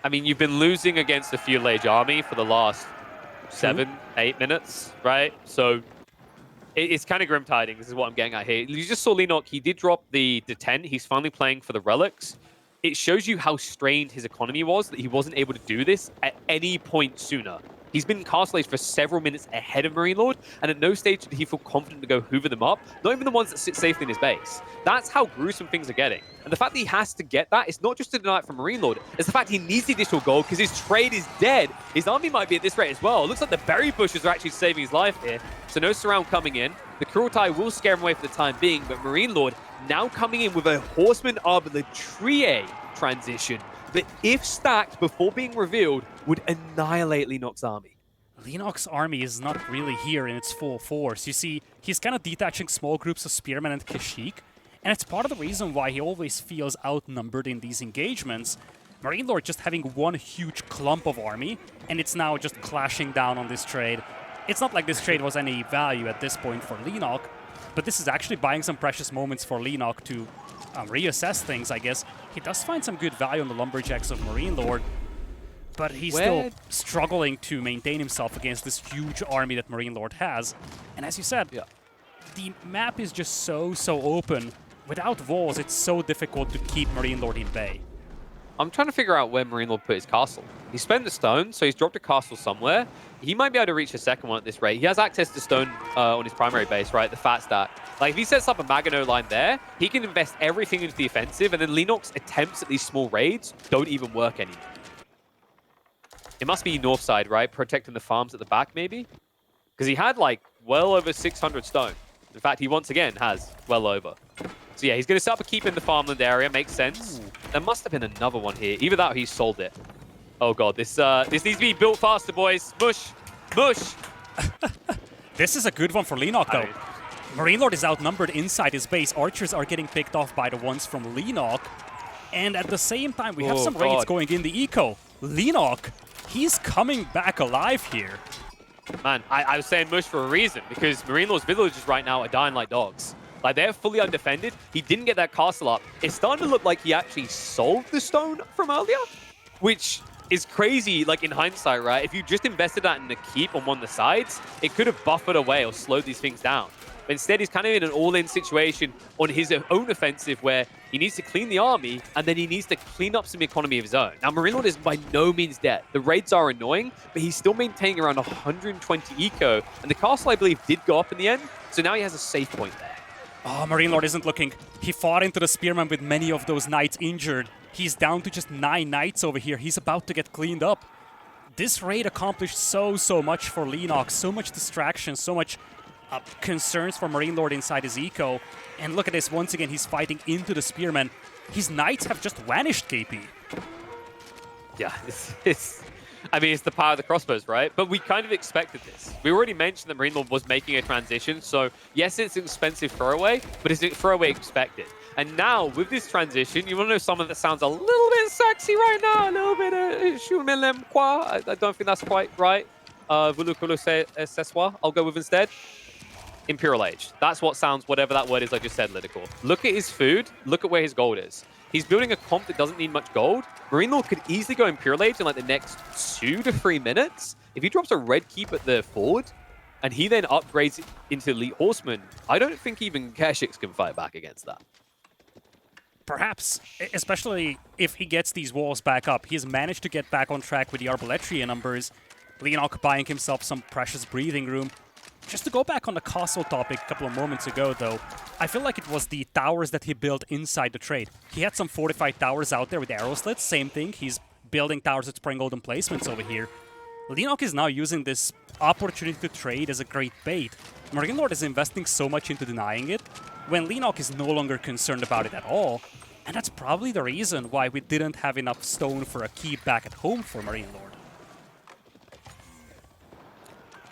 I mean, you've been losing against the Feudal Age army for the last 7, 8 minutes, right? So it's kind of grim tidings. This is what I'm getting at here. You just saw Leenock. He did drop the 10. He's finally playing for the relics. It shows you how strained his economy was, that he wasn't able to do this at any point sooner. He's been in Castle Age for several minutes ahead of MarinelorD, and at no stage did he feel confident to go hoover them up, not even the ones that sit safely in his base. That's how gruesome things are getting. And the fact that he has to get that, it's not just to deny it from MarinelorD, it's the fact he needs the additional gold because his trade is dead. His army might be at this rate as well. It looks like the berry bushes are actually saving his life here. So no surround coming in. The Kurultai will scare him away for the time being, but MarinelorD now coming in with a Horseman Arbaletier transition that, if stacked before being revealed, would annihilate Leenock's army.
Leenock's army is not really here in its full force. You see, he's kind of detaching small groups of Spearmen and Kashyyyk, and it's part of the reason why he always feels outnumbered in these engagements. MarinelorD just having one huge clump of army, and it's now just clashing down on this trade. It's not like this trade was any value at this point for Leenock, but this is actually buying some precious moments for Leenock to reassess things, I guess. He does find some good value on the Lumberjacks of MarinelorD, but he's still struggling to maintain himself against this huge army that MarinelorD has. And as you said, the map is just so open. Without walls, it's so difficult to keep MarinelorD in bay.
I'm trying to figure out where MarinelorD put his castle. He spent the stone, so he's dropped a castle somewhere. He might be able to reach a second one at this rate. He has access to stone on his primary base, right? The fat stack. Like, if he sets up a Maginot line there, he can invest everything into the offensive, and then Leenock's attempts at these small raids don't even work anymore. It must be north side, right? Protecting the farms at the back, maybe? Because he had, like, well over 600 stone. In fact, he once again has well over. So yeah, he's going to set up a keep in the farmland area. Makes sense. Ooh. There must have been another one here. Either that or he sold it. Oh god, this needs to be built faster, boys. Mush! Mush!
This is a good one for Leenock, though. MarinelorD is outnumbered inside his base. Archers are getting picked off by the ones from Leenock. And at the same time, we have some raids going in the eco. Leenock, he's coming back alive here.
Man, I was saying mush for a reason, because MarinelorD's villagers right now are dying like dogs. Like, they're fully undefended. He didn't get that castle up. It's starting to look like he actually sold the stone from earlier, which is crazy, like, in hindsight, right? If you just invested that in the keep on one of the sides, it could have buffered away or slowed these things down. But instead, he's kind of in an all-in situation on his own offensive where he needs to clean the army, and then he needs to clean up some economy of his own. Now, MarinelorD is by no means dead. The raids are annoying, but he's still maintaining around 120 eco, and the castle, I believe, did go up in the end, so now he has a safe point there.
Oh, MarinelorD isn't looking. He fought into the Spearman with many of those knights injured. He's down to just 9 knights over here. He's about to get cleaned up. This raid accomplished so much for Leenock, so much distraction, so much concerns for MarinelorD inside his eco. And look at this, once again, he's fighting into the Spearman. His knights have just vanished, KP.
Yeah, I mean, it's the power of the crossbows, right? But we kind of expected this. We already mentioned that MarinelorD was making a transition, so yes, it's an expensive throwaway, but is it throwaway expected? And now, with this transition, you want to know someone that sounds a little bit sexy right now, a little bit of quoi? I don't think that's quite right. Voulez que ce soit? I'll go with instead. Imperial Age. That's what sounds, whatever that word is I just said, LidaKor. Look at his food. Look at where his gold is. He's building a comp that doesn't need much gold. MarinelorD could easily go Imperial Age in like the next 2 to 3 minutes. If he drops a red keep at the forward, and he then upgrades it into Elite Horseman, I don't think even Keshix can fight back against that.
Perhaps, especially if he gets these walls back up. He's managed to get back on track with the Arbaletria numbers. Leenock buying himself some precious breathing room. Just to go back on the castle topic a couple of moments ago, though, I feel like it was the towers that he built inside the trade. He had some fortified towers out there with arrow slits, same thing. He's building towers with spring golden placements over here. Leenock is now using this opportunity to trade as a great bait. MarinelorD is investing so much into denying it, when Leenock is no longer concerned about it at all. And that's probably the reason why we didn't have enough stone for a keep back at home for MarinelorD.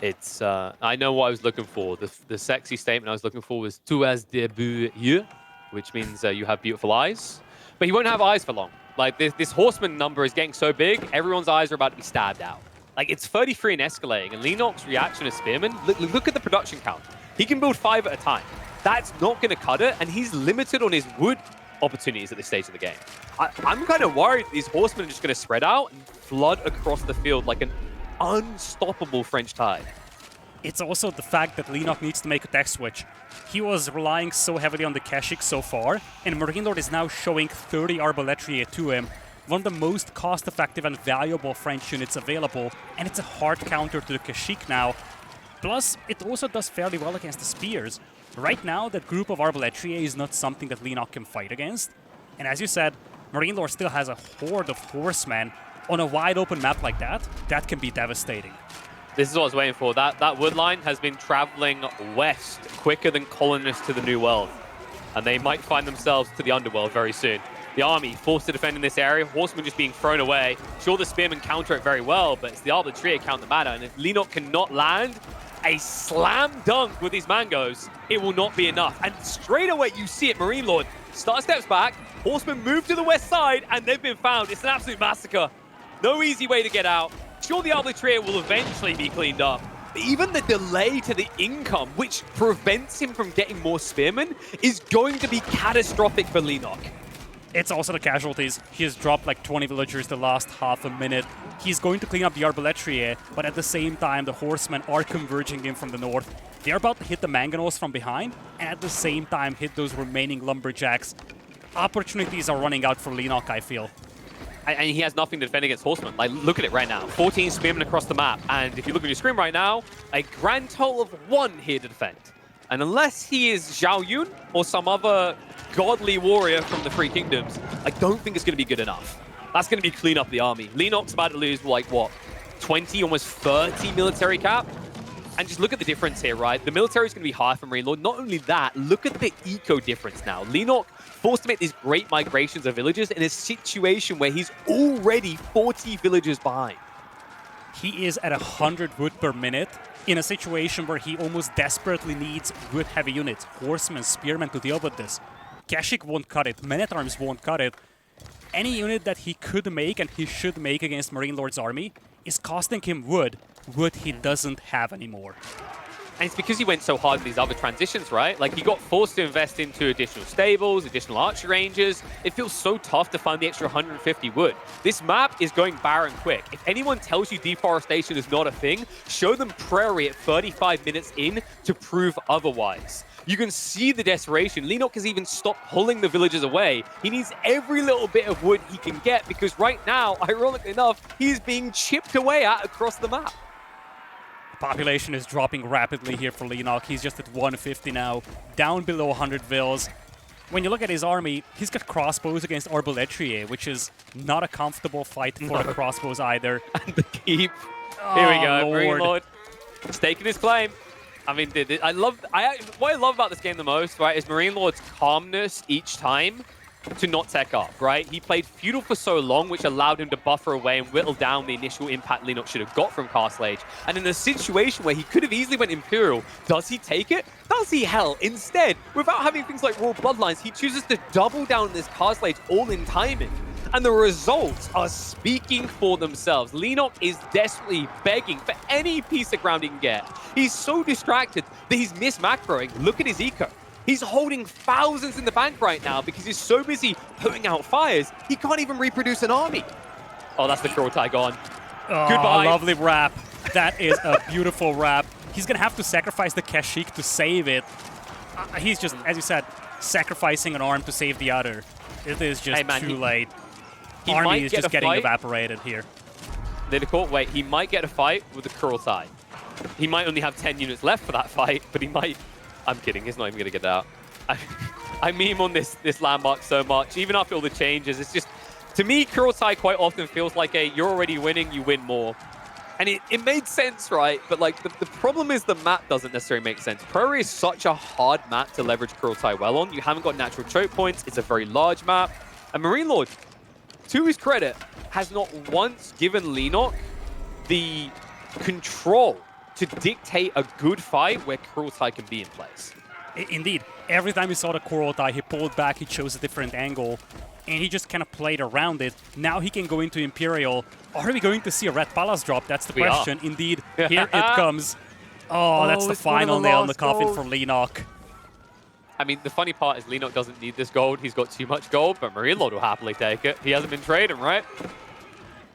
It's, I know what I was looking for. The sexy statement I was looking for was "Tu as de beaux yeux," which means you have beautiful eyes. But he won't have eyes for long. Like, this horseman number is getting so big, everyone's eyes are about to be stabbed out. Like, it's 33 and escalating, and Leenock's reaction as Spearman, look at the production count. He can build 5 at a time. That's not going to cut it, and he's limited on his wood opportunities at this stage of the game. I'm kind of worried these horsemen are just going to spread out and flood across the field like an unstoppable French tide.
It's also the fact that Leenock needs to make a tech switch. He was relying so heavily on the Keshix so far, and MarinelorD is now showing 30 Arbaletria to him, one of the most cost-effective and valuable French units available, and it's a hard counter to the Keshik now. Plus, it also does fairly well against the spears. Right now, that group of Arbaletria is not something that Leenock can fight against. And as you said, MarinelorD still has a horde of horsemen. On a wide-open map like that, that can be devastating.
This is what I was waiting for. That wood line has been traveling west quicker than colonists to the New World. And they might find themselves to the Underworld very soon. The army forced to defend in this area, horsemen just being thrown away. Sure, the spearmen counter it very well, but it's the Arbaletria count that matter. And if Leenock cannot land a slam dunk with these mangoes, it will not be enough. And straight away, you see it, MarinelorD steps back, horsemen move to the west side, and they've been found. It's an absolute massacre. No easy way to get out. Sure, the Arbaletria will eventually be cleaned up. But even the delay to the income, which prevents him from getting more spearmen, is going to be catastrophic for Leenock.
It's also the casualties. He has dropped like 20 villagers the last half a minute. He's going to clean up the Arbaletria, but at the same time, the horsemen are converging in from the north. They're about to hit the mangonels from behind, and at the same time hit those remaining lumberjacks. Opportunities are running out for Leenock, I feel.
And he has nothing to defend against horsemen. Like, look at it right now. 14 spearmen across the map. And if you look at your screen right now, a grand total of 1 here to defend. And unless he is Zhao Yun or some other godly warrior from the Three Kingdoms, I don't think it's going to be good enough. That's going to be clean up the army. Leenock's about to lose, like, what, 20, almost 30 military cap? And just look at the difference here, right? The military is going to be high from MarinelorD. Not only that, look at the eco difference now. Leenock forced to make these great migrations of villagers in a situation where he's already 40 villagers behind.
He is at 100 wood per minute in a situation where he almost desperately needs wood-heavy units, horsemen, spearmen to deal with this. Keshik won't cut it, men-at-arms won't cut it. any unit that he could make and he should make against MarinelorD's army is costing him wood he doesn't have anymore.
And it's because he went so hard in these other transitions, right? Like, he got forced to invest into additional stables, additional archer ranges. It feels so tough to find the extra 150 wood. This map is going barren quick. If anyone tells you deforestation is not a thing, show them prairie at 35 minutes in to prove otherwise. You can see the desperation. Leenock has even stopped pulling the villagers away. He needs every little bit of wood he can get because right now, ironically enough, he's being chipped away at across the map.
Population is dropping rapidly here for Leenock. He's just at 150 now, down below 100 vills. When you look at his army, he's got crossbows against Arbaletier, which is not a comfortable fight for the crossbows either.
And the keep.
Oh,
Here we go,
Lord.
MarinelorD staking his claim. I mean, what I love about this game the most, right, is MarinelorD's calmness each time to not tech up, right? He played Feudal for so long, which allowed him to buffer away and whittle down the initial impact Leenock should have got from Castle Age. And in a situation where he could have easily went Imperial, does he take it? Does he? Hell, instead, without having things like Raw Bloodlines, he chooses to double down on this Castle Age all in timing. And the results are speaking for themselves. Leenock is desperately begging for any piece of ground he can get. He's so distracted that he's mis-macroing. Look at his eco. He's holding thousands in the bank right now because he's so busy putting out fires, he can't even reproduce an army. Oh, that's the Kurultai gone.
Oh,
Goodbye.
Lovely wrap. That is a beautiful wrap. He's going to have to sacrifice the Kashyyyk to save it. He's just, as you said, sacrificing an arm to save the other. It is just too late. Army is just getting evaporated here.
LidaKor, wait, he might get a fight with the Kurultai. He might only have 10 units left for that fight, but he might... I'm kidding, he's not even going to get out. I meme on this landmark so much, even after all the changes. It's just, to me, Kurultai quite often feels like a, you're already winning, you win more. And it made sense, right? But like the problem is the map doesn't necessarily make sense. Prairie is such a hard map to leverage Kurultai well on. You haven't got natural choke points. It's a very large map. And MarinelorD, to his credit, has not once given Leenock the control to dictate a good fight where Kurultai can be in place.
Indeed. Every time he saw the Kurultai, he pulled back, he chose a different angle, and he just kind of played around it. Now he can go into Imperial. Are we going to see a Red Palace drop? That's the question. Indeed, here it comes. Oh, that's the final nail in the coffin for Leenock.
I mean, the funny part is Leenock doesn't need this gold. He's got too much gold, but MarinelorD will happily take it. He hasn't been trading, right?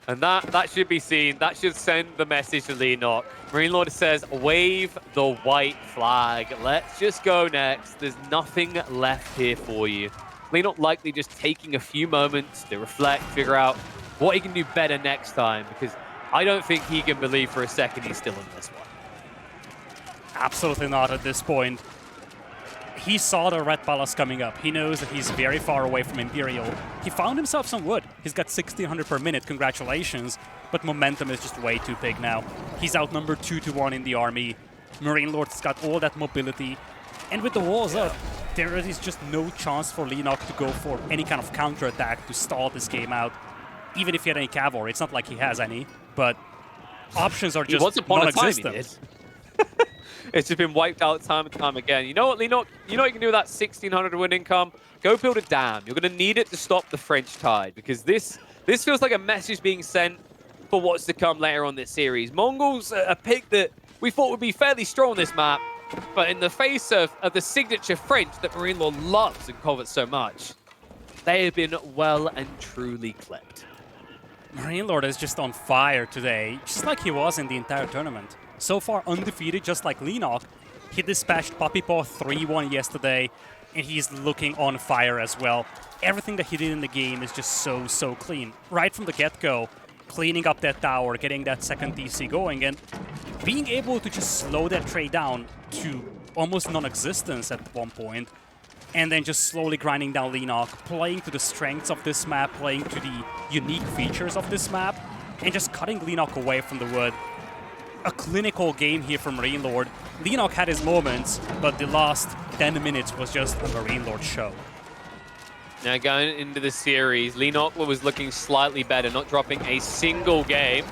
And that should be seen. That should send the message to Leenock. MarinelorD says, wave the white flag. Let's just go next. There's nothing left here for you. Leenock likely just taking a few moments to reflect, figure out what he can do better next time, because I don't think he can believe for a second he's still in this one.
Absolutely not at this point. He saw the Red Palace coming up. He knows that he's very far away from Imperial. He found himself some wood. He's got 1600 per minute, congratulations. But momentum is just way too big now. He's outnumbered 2-1 in the army. MarinelorD's got all that mobility. And with the walls up, there is just no chance for Leenock to go for any kind of counterattack to stall this game out. Even if he had any cavalry, it's not like he has any, but options are just non-existent.
It's just been wiped out time and time again. You know what, Leenock? You know what you can do with that 1,600 win income? Go build a dam. You're going to need it to stop the French tide, because this feels like a message being sent for what's to come later on this series. Mongols, a pick that we thought would be fairly strong on this map, but in the face of the signature French that MarinelorD loves and covets so much, they have been well and truly clipped.
MarinelorD is just on fire today, just like he was in the entire tournament. So far undefeated, just like Leenock. He dispatched Puppy Paw 3-1 yesterday, and he's looking on fire as well. Everything that he did in the game is just so clean. Right from the get-go, cleaning up that tower, getting that second DC going, and being able to just slow that trade down to almost non-existence at one point, and then just slowly grinding down Leenock, playing to the strengths of this map, playing to the unique features of this map, and just cutting Leenock away from the wood. A clinical game here from MarinelorD. Leenock had his moments, but the last 10 minutes was just a MarinelorD show.
Now going into the series, Leenock was looking slightly better, not dropping a single game.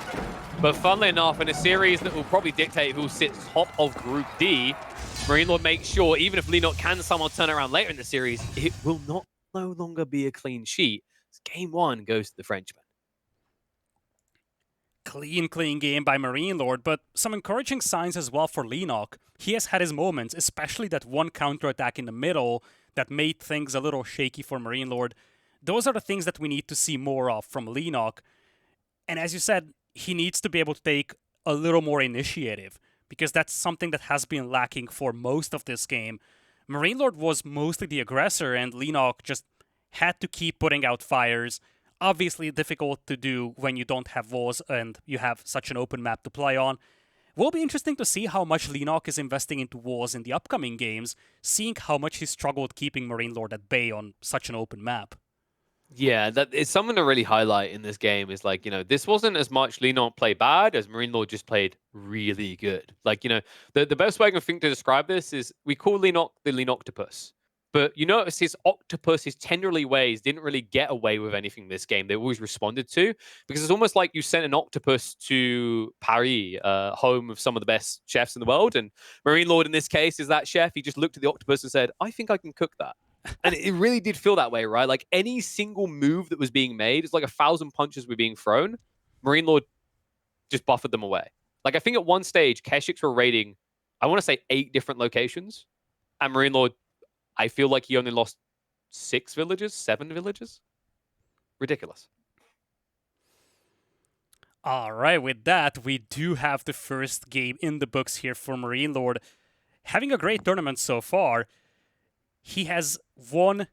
But funnily enough, in a series that will probably dictate who sits top of Group D, MarinelorD makes sure, even if Leenock can somehow turn around later in the series, it will no longer be a clean sheet. Game 1 goes to the Frenchman.
Clean game by MarinelorD, but some encouraging signs as well for Leenock. He has had his moments, especially that one counterattack in the middle that made things a little shaky for MarinelorD. Those are the things that we need to see more of from Leenock. And as you said, he needs to be able to take a little more initiative, because that's something that has been lacking for most of this game. MarinelorD was mostly the aggressor, and Leenock just had to keep putting out fires. Obviously difficult to do when you don't have walls and you have such an open map to play on. Will be interesting to see how much Leenock is investing into walls in the upcoming games, seeing how much he struggled keeping MarinelorD at bay on such an open map.
Yeah, that it's something to really highlight in this game is like, this wasn't as much Leenock play bad as MarinelorD just played really good. Like, the best way I can think to describe this is we call Leenock the Leenooctopus. But you notice his octopus, his tenderly ways didn't really get away with anything this game. They always responded to, because it's almost like you sent an octopus to Paris, home of some of the best chefs in the world. And MarinelorD in this case is that chef. He just looked at the octopus and said, I think I can cook that. And it really did feel that way, right? Like any single move that was being made, it's like 1,000 punches were being thrown. MarinelorD just buffered them away. Like I think at one stage, Keshiks were raiding, I want to say 8 different locations. And MarinelorD, I feel like he only lost 6 villages, 7 villages. Ridiculous.
All right, with that, we do have the first game in the books here for MarinelorD. Having a great tournament so far. He has won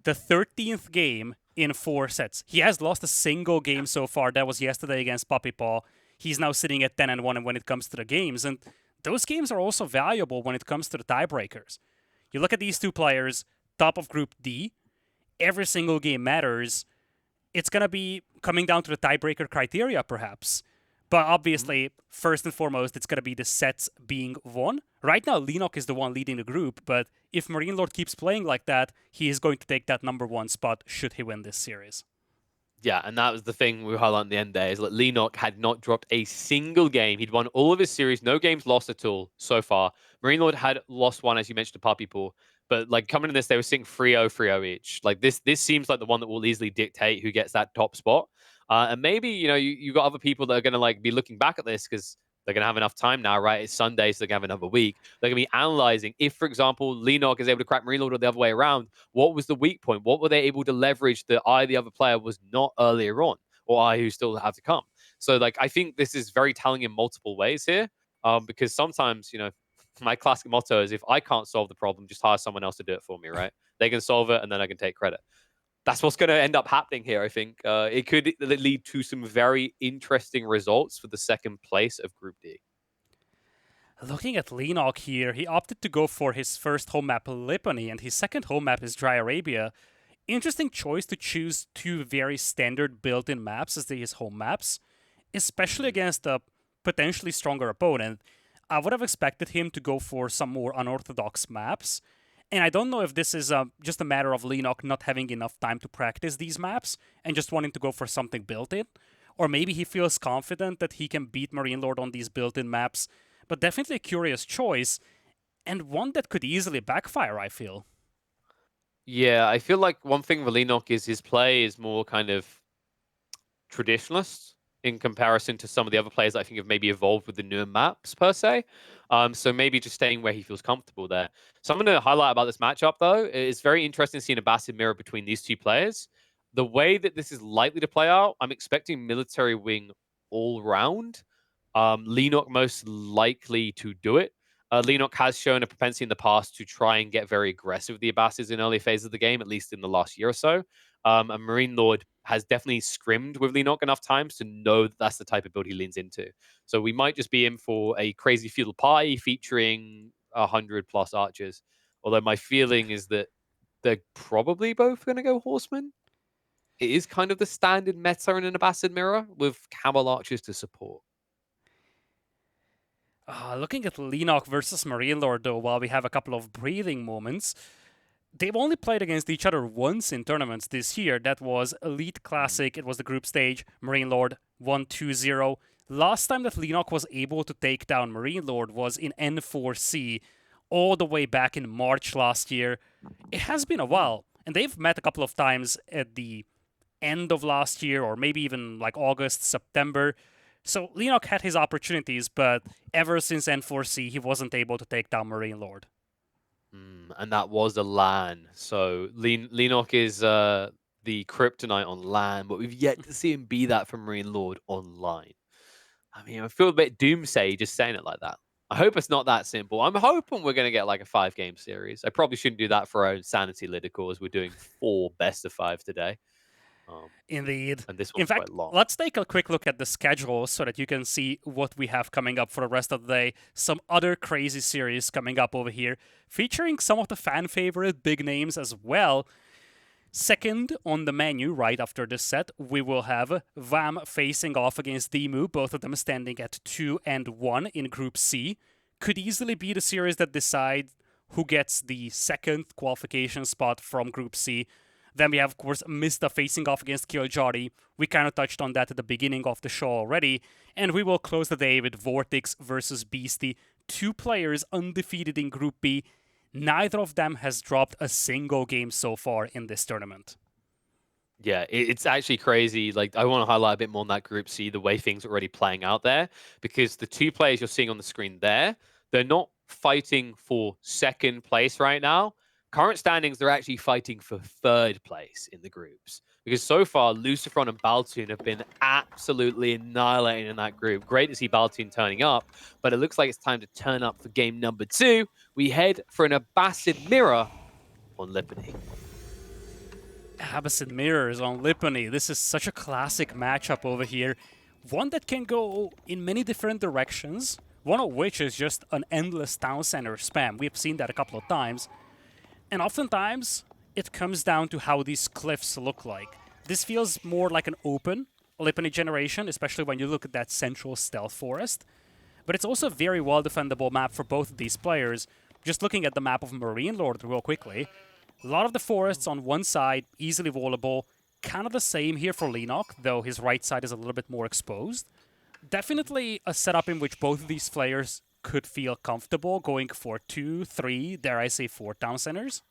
the 13th game in 4 sets. He has lost a single game so far. That was yesterday against Puppy Paw. He's now sitting at 10-1 when it comes to the games. And those games are also valuable when it comes to the tiebreakers. You look at these two players, top of Group D. Every single game matters. It's going to be coming down to the tiebreaker criteria, perhaps. But obviously, first and foremost, it's going to be the sets being won. Right now, Leenock is the one leading the group, but if MarinelorD keeps playing like that, he is going to take that #1 spot should he win this series.
Yeah, and that was the thing we highlighted at the end there, is that Leenock had not dropped a single game. He'd won all of his series, no games lost at all so far. MarinelorD had lost one, as you mentioned, to Puppy Pool. But like coming in this, they were sitting 3-0, 3-0 each. Like this seems like the one that will easily dictate who gets that top spot. And maybe, you got other people that are going to like be looking back at this because they're going to have enough time now, right? It's Sunday, so they're going to have another week. They're going to be analyzing if, for example, Leenock is able to crack MarinelorD or the other way around. What was the weak point? What were they able to leverage that the other player, was not earlier on, or who still have to come? So, like, I think this is very telling in multiple ways here, because sometimes, my classic motto is if I can't solve the problem, just hire someone else to do it for me, right? They can solve it, and then I can take credit. That's what's going to end up happening here, I think. It could lead to some very interesting results for the second place of Group D.
Looking at Leenock here, he opted to go for his first home map, Lipony, and his second home map is Dry Arabia. Interesting choice to choose 2 very standard built-in maps as his home maps, especially against a potentially stronger opponent. I would have expected him to go for some more unorthodox maps, and I don't know if this is just a matter of Leenock not having enough time to practice these maps and just wanting to go for something built-in, or maybe he feels confident that he can beat MarinelorD on these built-in maps, but definitely a curious choice, and one that could easily backfire, I feel.
Yeah, I feel like one thing with Leenock is his play is more kind of traditionalist in comparison to some of the other players that I think have maybe evolved with the newer maps per se. So maybe just staying where he feels comfortable there. Something to highlight about this matchup, though, it's very interesting seeing a Bassett mirror between these two players. The way that this is likely to play out, I'm expecting military wing all round. Leenock most likely to do it. Leenock has shown a propensity in the past to try and get very aggressive with the Abbasses in early phases of the game, at least in the last year or so. And MarinelorD has definitely scrimmed with Leenock enough times to know that that's the type of build he leans into. So we might just be in for a crazy feudal party featuring 100+ archers. Although my feeling is that they're probably both going to go horsemen. It is kind of the standard meta in an Abbasid mirror with camel archers to support.
Looking at Leenock versus MarinelorD, though, while we have a couple of breathing moments, they've only played against each other once in tournaments this year. That was Elite Classic. It was the group stage. MarinelorD won 2-0. Last time that Leenock was able to take down MarinelorD was in N4C, all the way back in March last year. It has been a while, and they've met a couple of times at the end of last year, or maybe even like August, September. So Leenock had his opportunities, but ever since N4C, he wasn't able to take down MarinelorD.
And that was a LAN. So Leenock is the kryptonite on LAN, but we've yet to see him be that for MarinelorD online. I mean, I feel a bit doomsay just saying it like that. I hope it's not that simple. I'm hoping we're going to get like a 5-game series. I probably shouldn't do that for our own sanity, LidaKor, as we're doing 4 best of 5 today. Um,
Indeed.
and this
In
one's
fact,
quite long.
let's take a quick look at the schedule so that you can see what we have coming up for the rest of the day. Some other crazy series coming up over here, featuring some of the fan favorite big names as well. Second on the menu, right after this set, we will have VAM facing off against Demu, both of them standing at 2 and 1 in Group C. Could easily be the series that decides who gets the second qualification spot from Group C. Then we have, of course, Mista facing off against KillerPigeon. We kind of touched on that at the beginning of the show already. And we will close the day with Vortex versus Beastie. 2 players undefeated in Group B. Neither of them has dropped a single game so far in this tournament.
Yeah, it's actually crazy. Like, I want to highlight a bit more on that Group C, the way things are already playing out there, because the 2 players you're seeing on the screen there, they're not fighting for second place right now. Current standings, they're actually fighting for third place in the groups. Because so far, Lucifron and Baltoon have been absolutely annihilating in that group. Great to see Baltoon turning up, but it looks like it's time to turn up for game number 2. We head for an Abbasid Mirror on Lipany.
Abbasid Mirrors on Lipany. This is such a classic matchup over here. One that can go in many different directions, one of which is just an endless town center spam. We've seen that a couple of times. And oftentimes, it comes down to how these cliffs look like. This feels more like an open Lipany generation, especially when you look at that central stealth forest. But it's also a very well defendable map for both of these players. Just looking at the map of MarinelorD real quickly, a lot of the forests on one side, easily wallable. Kind of the same here for Leenock, though his right side is a little bit more exposed. Definitely a setup in which both of these players could feel comfortable going for 2, 3, dare I say 4 town centers.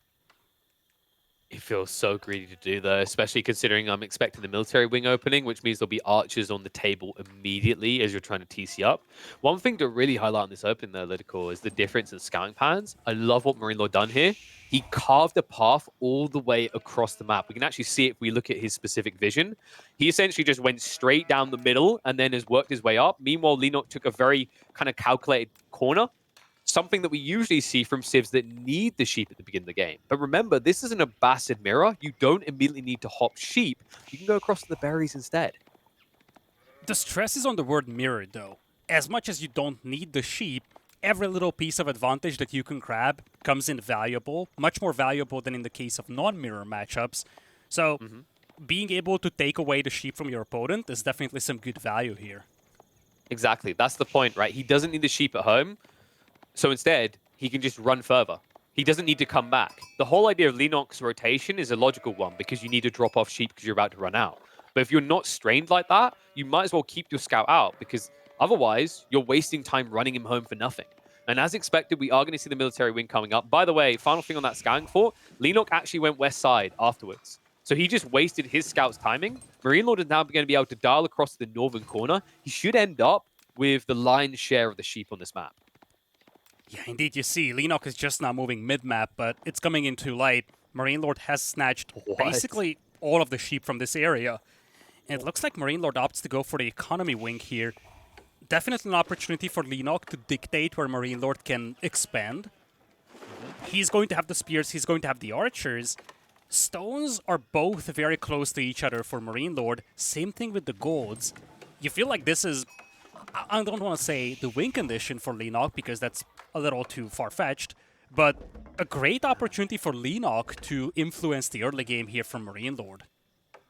It feels so greedy to do, though, especially considering I'm expecting the military wing opening, which means there'll be archers on the table immediately as you're trying to TC up. One thing to really highlight on this opening, though, LidaKor, is the difference in scouting patterns. I love what MarinelorD done here. He carved a path all the way across the map. We can actually see it if we look at his specific vision. He essentially just went straight down the middle and then has worked his way up. Meanwhile, Leenock took a very kind of calculated corner, something that we usually see from civs that need the sheep at the beginning of the game. But remember, this is an Abbasid mirror. You don't immediately need to hop sheep. You can go across to the berries instead.
The stress is on the word mirrored, though. As much as you don't need the sheep, every little piece of advantage that you can grab comes in valuable, much more valuable than in the case of non-mirror matchups. So, being able to take away the sheep from your opponent is definitely some good value here.
Exactly. That's the point, right? He doesn't need the sheep at home. So instead, he can just run further. He doesn't need to come back. The whole idea of Leenock's rotation is a logical one because you need to drop off sheep because you're about to run out. But if you're not strained like that, you might as well keep your scout out because otherwise you're wasting time running him home for nothing. And as expected, we are going to see the military wing coming up. By the way, final thing on that scouting fort, Leenock actually went west side afterwards. So he just wasted his scout's timing. MarinelorD is now going to be able to dial across the northern corner. He should end up with the lion's share of the sheep on this map.
Yeah, indeed, you see, Leenock is just now moving mid-map, but it's coming in too late. MarinelorD has snatched basically all of the sheep from this area. And it looks like MarinelorD opts to go for the economy wing here. Definitely an opportunity for Leenock to dictate where MarinelorD can expand. He's going to have the spears, he's going to have the archers. Stones are both very close to each other for MarinelorD. Same thing with the golds. You feel like this is, I don't want to say the win condition for Leenock because that's a little too far-fetched, but a great opportunity for Leenock to influence the early game here from MarinelorD.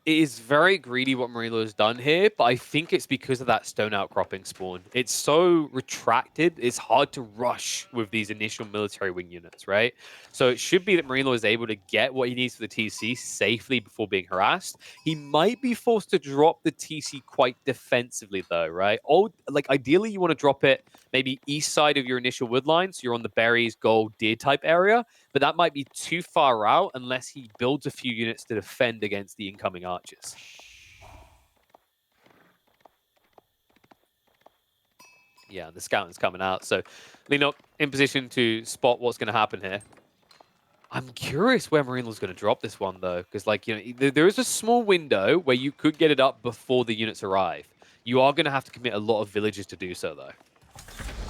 It is very greedy what MarinelorD has done here, but I think it's because of that stone outcropping spawn. It's so retracted, it's hard to rush with these initial military wing units, right? So it should be that MarinelorD is able to get what he needs for the TC safely before being harassed. He might be forced to drop the TC quite defensively though, right? Like ideally you want to drop it maybe east side of your initial wood line, so you're on the berries, gold, deer type area, but that might be too far out unless he builds a few units to defend against the incoming archers. archers. Yeah, the scouting's coming out. So Leenock in position to spot what's going to happen here. I'm curious where MarinelorD's going to drop this one, though, because, like, you know, there is a small window where you could get it up before the units arrive. You are going to have to commit a lot of villages to do so, though.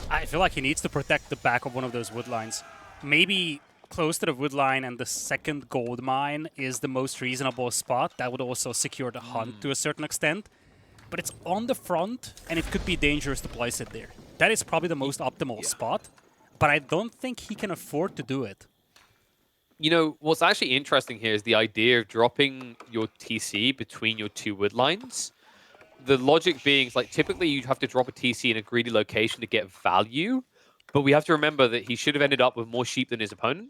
I feel like he needs to protect the back of one of those wood lines. Maybe close to the wood line and the second gold mine is the most reasonable spot. That would also secure the hunt to a certain extent. But it's on the front, and it could be dangerous to place it there. That is probably the most optimal spot, but I don't think he can afford to do it.
You know, what's actually interesting here is the idea of dropping your TC between your two wood lines. The logic being, like, typically you'd have to drop a TC in a greedy location to get value, but we have to remember that he should have ended up with more sheep than his opponent.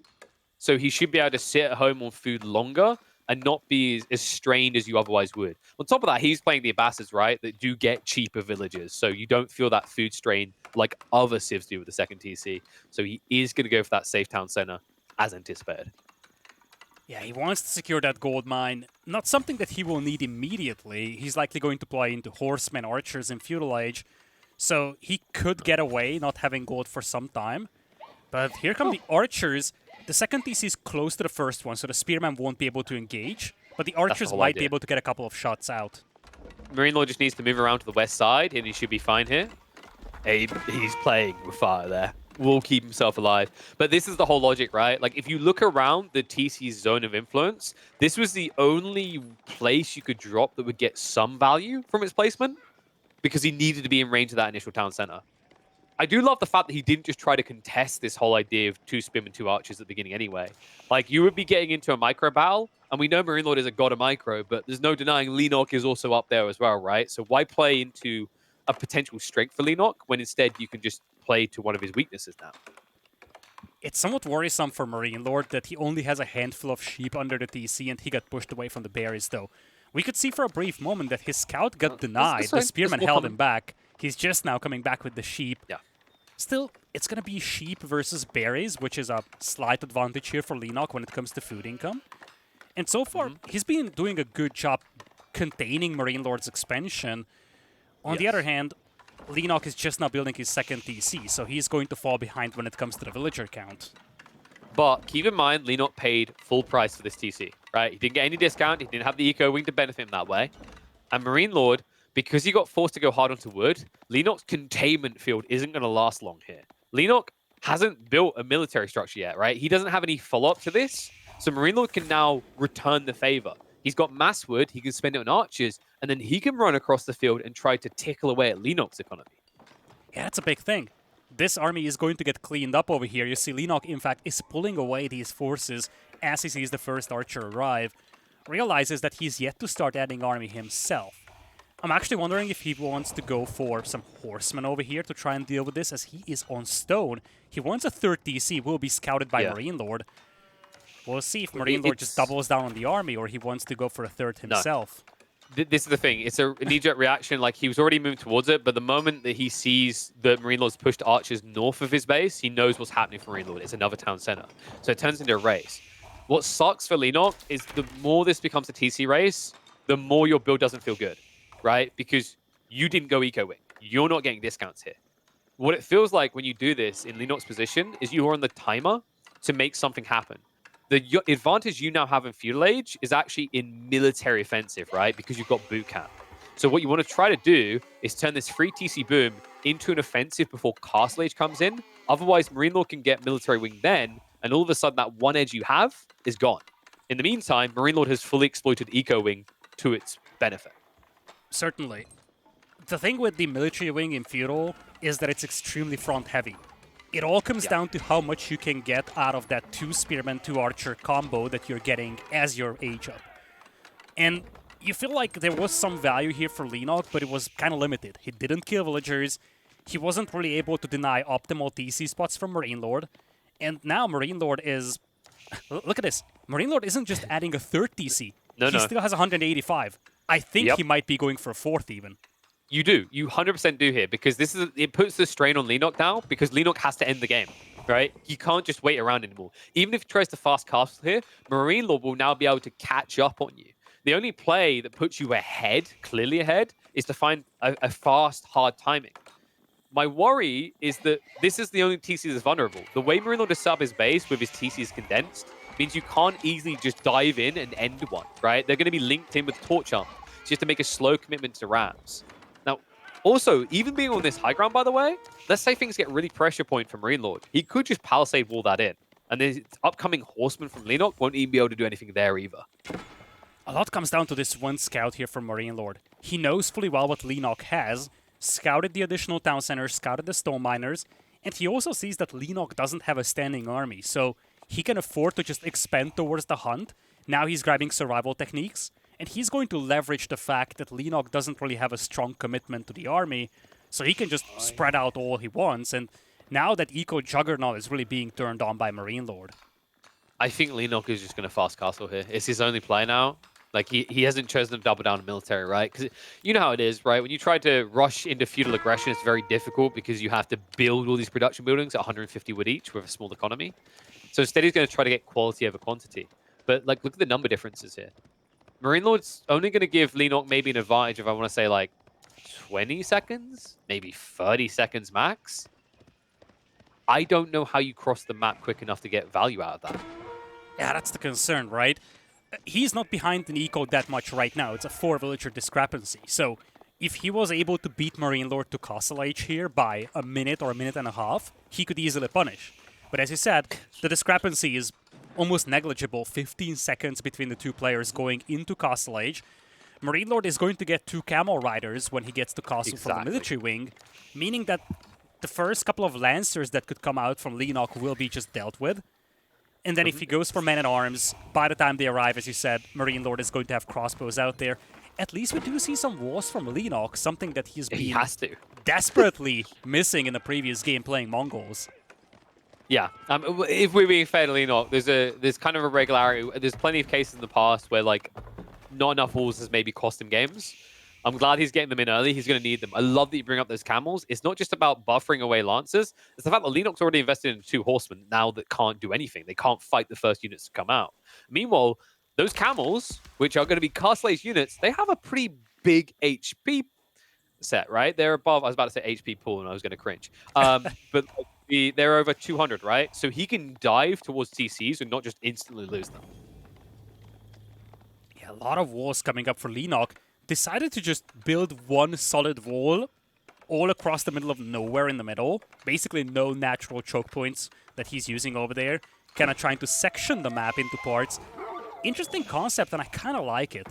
So he should be able to sit at home on food longer and not be as strained as you otherwise would. On top of that, he's playing the Abbasids, right, that do get cheaper villages, so you don't feel that food strain like other civs do with the second TC. So he is going to go for that safe town center, as anticipated.
Yeah, he wants to secure that gold mine. Not something that he will need immediately. He's likely going to play into horsemen, archers in Feudal Age. So he could get away not having gold for some time. But here come the archers. The second TC is close to the first one, so the spearmen won't be able to engage. But the archers might be able to get a couple of shots out.
MarinelorD just needs to move around to the west side, and he should be fine here. He's playing with fire there. Will keep himself alive. But this is the whole logic, right? Like, if you look around the TC's zone of influence, this was the only place you could drop that would get some value from its placement, because he needed to be in range of that initial town center. I do love the fact that he didn't just try to contest this whole idea of 2 spearmen, 2 archers at the beginning anyway. Like, you would be getting into a micro battle, and we know MarinelorD is a god of micro, but there's no denying Leenock is also up there as well, right? So why play into a potential strength for Leenock when instead you can just play to one of his weaknesses now?
It's somewhat worrisome for MarinelorD that he only has a handful of sheep under the TC and he got pushed away from the berries, though. We could see for a brief moment that his scout got denied. The spearman held him back. He's just now coming back with the sheep.
Yeah.
Still, it's going to be sheep versus berries, which is a slight advantage here for Leenock when it comes to food income. And so far, he's been doing a good job containing MarinelorD's expansion. On the other hand, Leenock is just now building his second TC, so he's going to fall behind when it comes to the villager count.
But keep in mind, Leenock paid full price for this TC, right? He didn't get any discount. He didn't have the eco wing to benefit him that way. And MarinelorD, because he got forced to go hard onto wood, Leenock's containment field isn't going to last long here. Leenock hasn't built a military structure yet, right? He doesn't have any follow-up to this. So MarinelorD can now return the favor. He's got mass wood, he can spend it on archers, and then he can run across the field and try to tickle away at Leenock's economy.
Yeah, that's a big thing. This army is going to get cleaned up over here. You see Leenock, in fact, is pulling away these forces as he sees the first archer arrive. Realizes that he's yet to start adding army himself. I'm actually wondering if he wants to go for some horsemen over here to try and deal with this, as he is on stone. He wants a third DC, will be scouted by MarinelorD. We'll see if MarinelorD just doubles down on the army, or he wants to go for a third himself.
No. This is the thing. It's a knee-jerk reaction. Like, he was already moving towards it, but the moment that he sees that MarinelorD's pushed archers north of his base, he knows what's happening for MarinelorD. It's another town center. So it turns into a race. What sucks for Leenock is the more this becomes a TC race, the more your build doesn't feel good, right? Because you didn't go eco-wing. You're not getting discounts here. What it feels like when you do this in Leenock's position is you are on the timer to make something happen. The advantage you now have in Feudal Age is actually in military offensive, right? Because you've got boot camp. So what you want to try to do is turn this free TC boom into an offensive before Castle Age comes in. Otherwise, MarinelorD can get military wing then, and all of a sudden that one edge you have is gone. In the meantime, MarinelorD has fully exploited Eco Wing to its benefit.
Certainly. The thing with the military wing in Feudal is that it's extremely front-heavy. It all comes down to how much you can get out of that 2 spearman, 2 archer combo that you're getting as your age up. And you feel like there was some value here for Leenock, but it was kind of limited. He didn't kill villagers. He wasn't really able to deny optimal TC spots from MarinelorD. And now MarinelorD is... Look at this. MarinelorD isn't just adding a third TC. He still has 185. I think he might be going for a fourth even.
You do. You 100% do here, because it puts the strain on Leenock now, because Leenock has to end the game, right? He can't just wait around anymore. Even if he tries to fast castle here, MarinelorD will now be able to catch up on you. The only play that puts you ahead, clearly ahead, is to find a fast, hard timing. My worry is that this is the only TC that's vulnerable. The way MarinelorD is sub his base with his TCs condensed means you can't easily just dive in and end one, right? They're going to be linked in with torch armor. So you have to make a slow commitment to rams. Now, also, even being on this high ground, by the way, let's say things get really pressure point from MarinelorD. He could just palisade wall that in. And the upcoming horseman from Leenock won't even be able to do anything there either.
A lot comes down to this one scout here from MarinelorD. He knows fully well what Leenock has, scouted the additional town center, scouted the stone miners, and he also sees that Leenock doesn't have a standing army, so he can afford to just expand towards the hunt. Now he's grabbing survival techniques, and he's going to leverage the fact that Leenock doesn't really have a strong commitment to the army, so he can just spread out all he wants, and now that Eco Juggernaut is really being turned on by MarinelorD.
I think Leenock is just going to fast castle here. It's his only play now. Like, he hasn't chosen to double down on military, right? Because you know how it is, right? When you try to rush into feudal aggression, it's very difficult because you have to build all these production buildings at 150 wood each with a small economy. So instead, he's going to try to get quality over quantity. But, like, look at the number differences here. MarinelorD's only going to give Leenock maybe an advantage of, I want to say, like, 20 seconds? Maybe 30 seconds max? I don't know how you cross the map quick enough to get value out of that.
Yeah, that's the concern, right? He's not behind in eco that much right now. It's a 4-villager discrepancy. So if he was able to beat MarinelorD to Castle Age here by a minute or a minute and a half, he could easily punish. But as you said, the discrepancy is almost negligible. 15 seconds between the two players going into Castle Age. MarinelorD is going to get 2 camel riders when he gets to Castle from the military wing, meaning that the first couple of lancers that could come out from Leenock will be just dealt with. And then if he goes for men-at-arms, by the time they arrive, as you said, MarinelorD is going to have crossbows out there. At least we do see some walls from Leenock, something that he's been desperately missing in the previous game playing Mongols.
Yeah, if we're being fair to Leenock, there's kind of a regularity. There's plenty of cases in the past where, like, not enough walls has maybe cost him games. I'm glad he's getting them in early. He's going to need them. I love that you bring up those camels. It's not just about buffering away lancers. It's the fact that Leenock's already invested in 2 horsemen now that can't do anything. They can't fight the first units to come out. Meanwhile, those camels, which are going to be Castle Age units, they have a pretty big HP set, right? They're above, I was about to say HP pool and I was going to cringe. But they're over 200, right? So he can dive towards TCs and not just instantly lose them.
Yeah, a lot of walls coming up for Leenock. Decided to just build one solid wall all across the middle of nowhere in the middle. Basically no natural choke points that he's using over there. Kind of trying to section the map into parts. Interesting concept, and I kind of like it.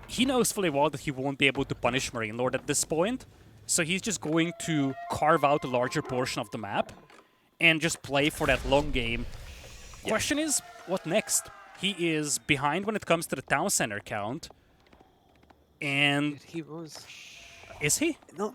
He knows fully well that he won't be able to punish MarinelorD at this point, so he's just going to carve out a larger portion of the map and just play for that long game. Yeah. Question is, what next? He is behind when it comes to the town center count. And
he was.
Is he?
No.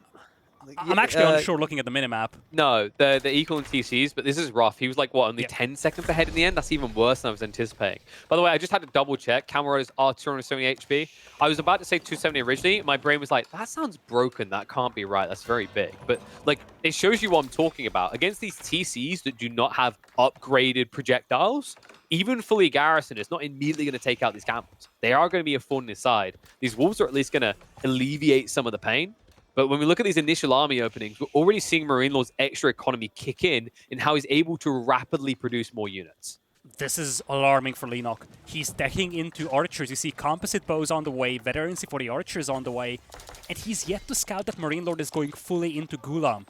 I'm actually unsure looking at the minimap.
No, they're equal in TCs, but this is rough. He was like, what, only 10 seconds ahead in the end? That's even worse than I was anticipating. By the way, I just had to double check. Camel riders are 270 HP. I was about to say 270 originally. My brain was like, that sounds broken. That can't be right. That's very big. But like, it shows you what I'm talking about. Against these TCs that do not have upgraded projectiles, even fully garrisoned, it's not immediately going to take out these camels. They are going to be a thorn in his side. These wolves are at least going to alleviate some of the pain. But when we look at these initial army openings, we're already seeing MarinelorD's extra economy kick in how he's able to rapidly produce more units.
This is alarming for Leenock. He's stacking into archers. You see composite bows on the way, veterancy for the archers on the way, and he's yet to scout that MarinelorD is going fully into Gulam.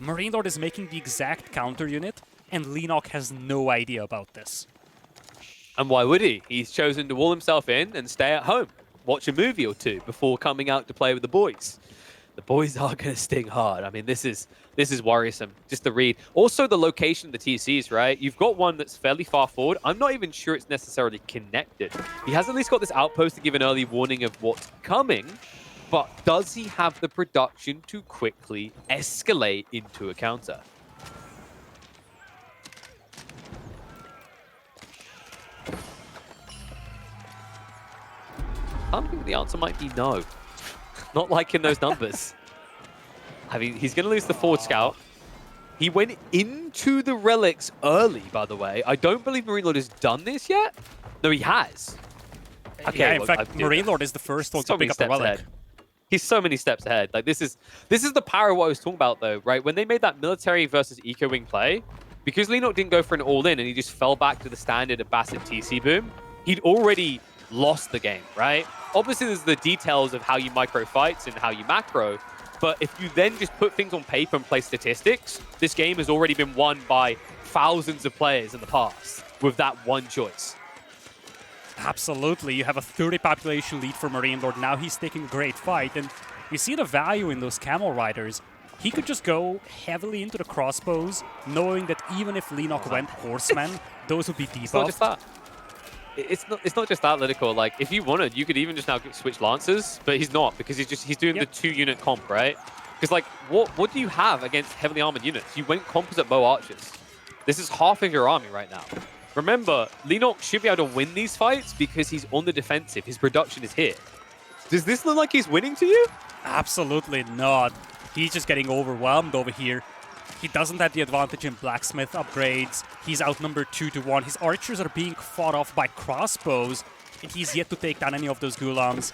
MarinelorD is making the exact counter unit, and Leenock has no idea about this.
And why would he? He's chosen to wall himself in and stay at home, watch a movie or two before coming out to play with the boys. The boys are going to sting hard. I mean, this is worrisome, just to read. Also, the location of the TCs, right? You've got one that's fairly far forward. I'm not even sure it's necessarily connected. He has at least got this outpost to give an early warning of what's coming, but does he have the production to quickly escalate into a counter? I think the answer might be no. Not liking those numbers. I mean, he's going to lose the forward scout. He went into the relics early, by the way. I don't believe MarinelorD has done this yet. No, he has. Okay,
Yeah, in
well,
fact, MarinelorD is the first one
so
to
many
pick up the
steps
relic.
ahead. He's so many steps ahead. Like this is the power of what I was talking about though, right? When they made that military versus eco wing play, because Leenock didn't go for an all in and he just fell back to the standard of Bassett TC boom, he'd already lost the game, right? Obviously, there's the details of how you micro fights and how you macro, but if you then just put things on paper and play statistics, this game has already been won by thousands of players in the past with that one choice.
Absolutely. You have a 30 population lead for MarinelorD. Now he's taking a great fight, and you see the value in those camel riders. He could just go heavily into the crossbows, knowing that even if Leenock went horsemen, those would be debuffed.
It's not just that. It's not just that, LidaKor. Like, if you wanted, you could even just now switch Lancers, but he's not, because he's doing the 2-unit comp, right? Because, like, what do you have against heavily armored units? You went composite bow archers. This is half of your army right now. Remember, Leenock should be able to win these fights because he's on the defensive. His production is here. Does this look like he's winning to you?
Absolutely not. He's just getting overwhelmed over here. He doesn't have the advantage in blacksmith upgrades. He's outnumbered 2-1. His archers are being fought off by crossbows, and he's yet to take down any of those ghulams.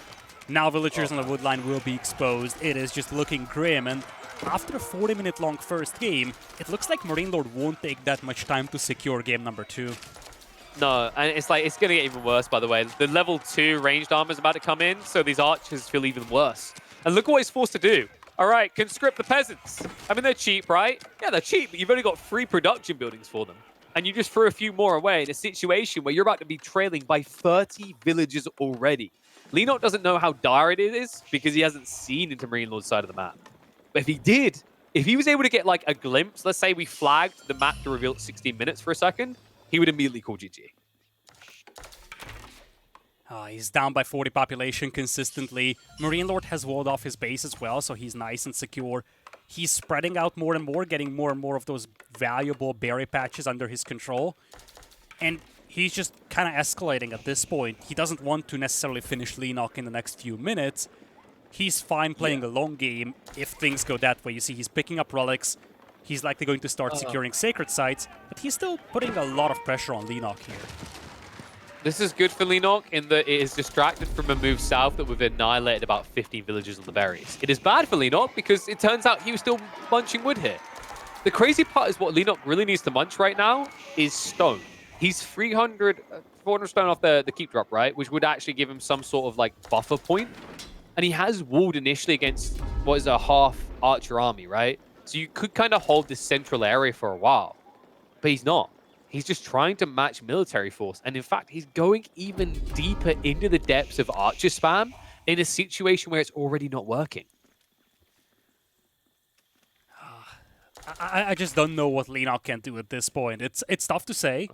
Now villagers on the woodline will be exposed. It is just looking grim, and after a 40-minute long first game, it looks like MarinelorD won't take that much time to secure game number 2.
No, and it's like, it's going to get even worse, by the way. The level 2 ranged armor is about to come in, so these archers feel even worse. And look what he's forced to do. All right, conscript the peasants. I mean, they're cheap, right? Yeah, they're cheap, but you've only got 3 production buildings for them. And you just threw a few more away in a situation where you're about to be trailing by 30 villages already. Leenock doesn't know how dire it is because he hasn't seen into MarinelorD's side of the map. But if he did, if he was able to get like a glimpse, let's say we flagged the map to reveal 16 minutes for a second, he would immediately call GG.
He's down by 40 population consistently. MarinelorD has walled off his base as well, so he's nice and secure. He's spreading out more and more, getting more and more of those valuable berry patches under his control. And he's just kind of escalating at this point. He doesn't want to necessarily finish Leenock in the next few minutes. He's fine playing a long game if things go that way. You see, he's picking up relics. He's likely going to start securing sacred sites, but he's still putting a lot of pressure on Leenock here.
This is good for Leenock in that it is distracted from a move south that would have annihilated about 15 villages on the berries. It is bad for Leenock because it turns out he was still munching wood here. The crazy part is what Leenock really needs to munch right now is stone. He's 400 stone off the keep drop, right? Which would actually give him some sort of like buffer point. And he has walled initially against what is a half archer army, right? So you could kind of hold this central area for a while, but he's not. He's just trying to match military force. And in fact, he's going even deeper into the depths of archer spam in a situation where it's already not working.
I just don't know what Leenock can do at this point. It's tough to say,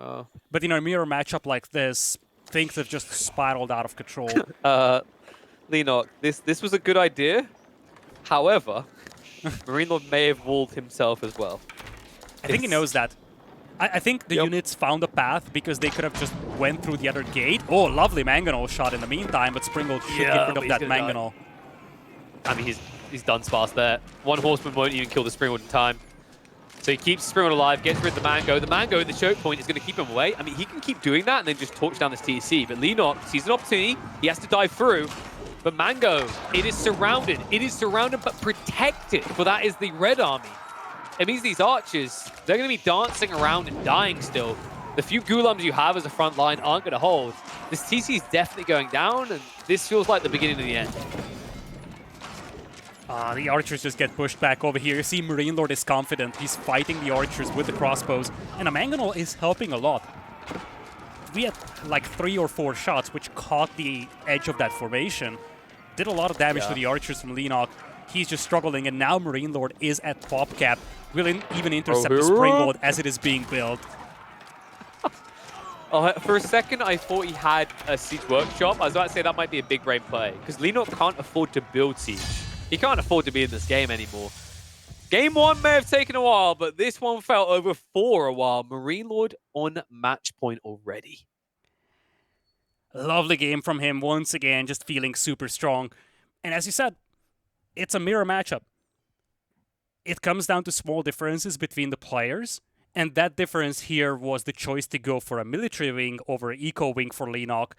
but in a mirror matchup like this, things have just spiraled out of control.
Leenock, this was a good idea. However, MarinelorD may have walled himself as well.
I think he knows that. I think the units found a path because they could have just went through the other gate. Oh, lovely mangonel shot in the meantime, but Springald should get rid of that mangonel.
I mean, he's done sparse there. One horseman won't even kill the Springald in time. So he keeps Springald alive, gets rid of the mango. The mango at the choke point is going to keep him away. I mean, he can keep doing that and then just torch down this TC. But Leenock sees an opportunity. He has to dive through. But Mango, it is surrounded. It is surrounded but protected. For that is the red army. It means these archers, they're going to be dancing around and dying still. The few Ghulams you have as a front line aren't going to hold. This TC is definitely going down, and this feels like the beginning of the end.
The archers just get pushed back over here. You see MarinelorD is confident. He's fighting the archers with the crossbows, and a mangonel is helping a lot. We had like 3 or 4 shots which caught the edge of that formation. Did a lot of damage to the archers from Leenock. He's just struggling, and now MarinelorD is at pop cap. Will even intercept the Springald as it is being built.
For a second, I thought he had a Siege Workshop. I was about to say that might be a big brain play, because Leenock can't afford to build Siege. He can't afford to be in this game anymore. Game 1 may have taken a while, but this one felt over for a while. MarinelorD on match point already.
Lovely game from him once again, just feeling super strong. And as you said, it's a mirror matchup. It comes down to small differences between the players, and that difference here was the choice to go for a military wing over an eco wing for Leenock.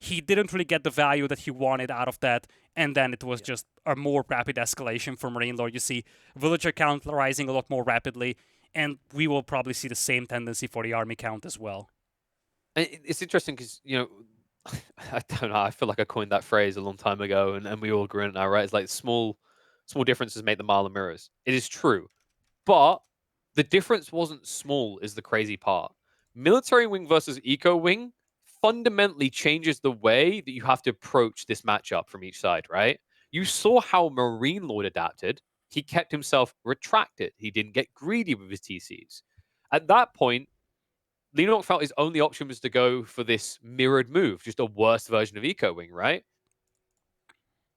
he didn't really get the value that he wanted out of that, and then it was
Yeah.
just a more rapid escalation for MarinelorD. You see villager count rising a lot more rapidly, and we will probably see the same tendency for the army count as well.
It's interesting because, I don't know. I feel like I coined that phrase a long time ago, and we all agree on it now, right? It's like small differences make the mile of mirrors. It is true. But the difference wasn't small, is the crazy part. Military wing versus eco wing fundamentally changes the way that you have to approach this matchup from each side, right? You saw how Marine Lord adapted. He kept himself retracted. He didn't get greedy with his TCs. At that point, Leenock felt his only option was to go for this mirrored move, just a worse version of eco wing, right?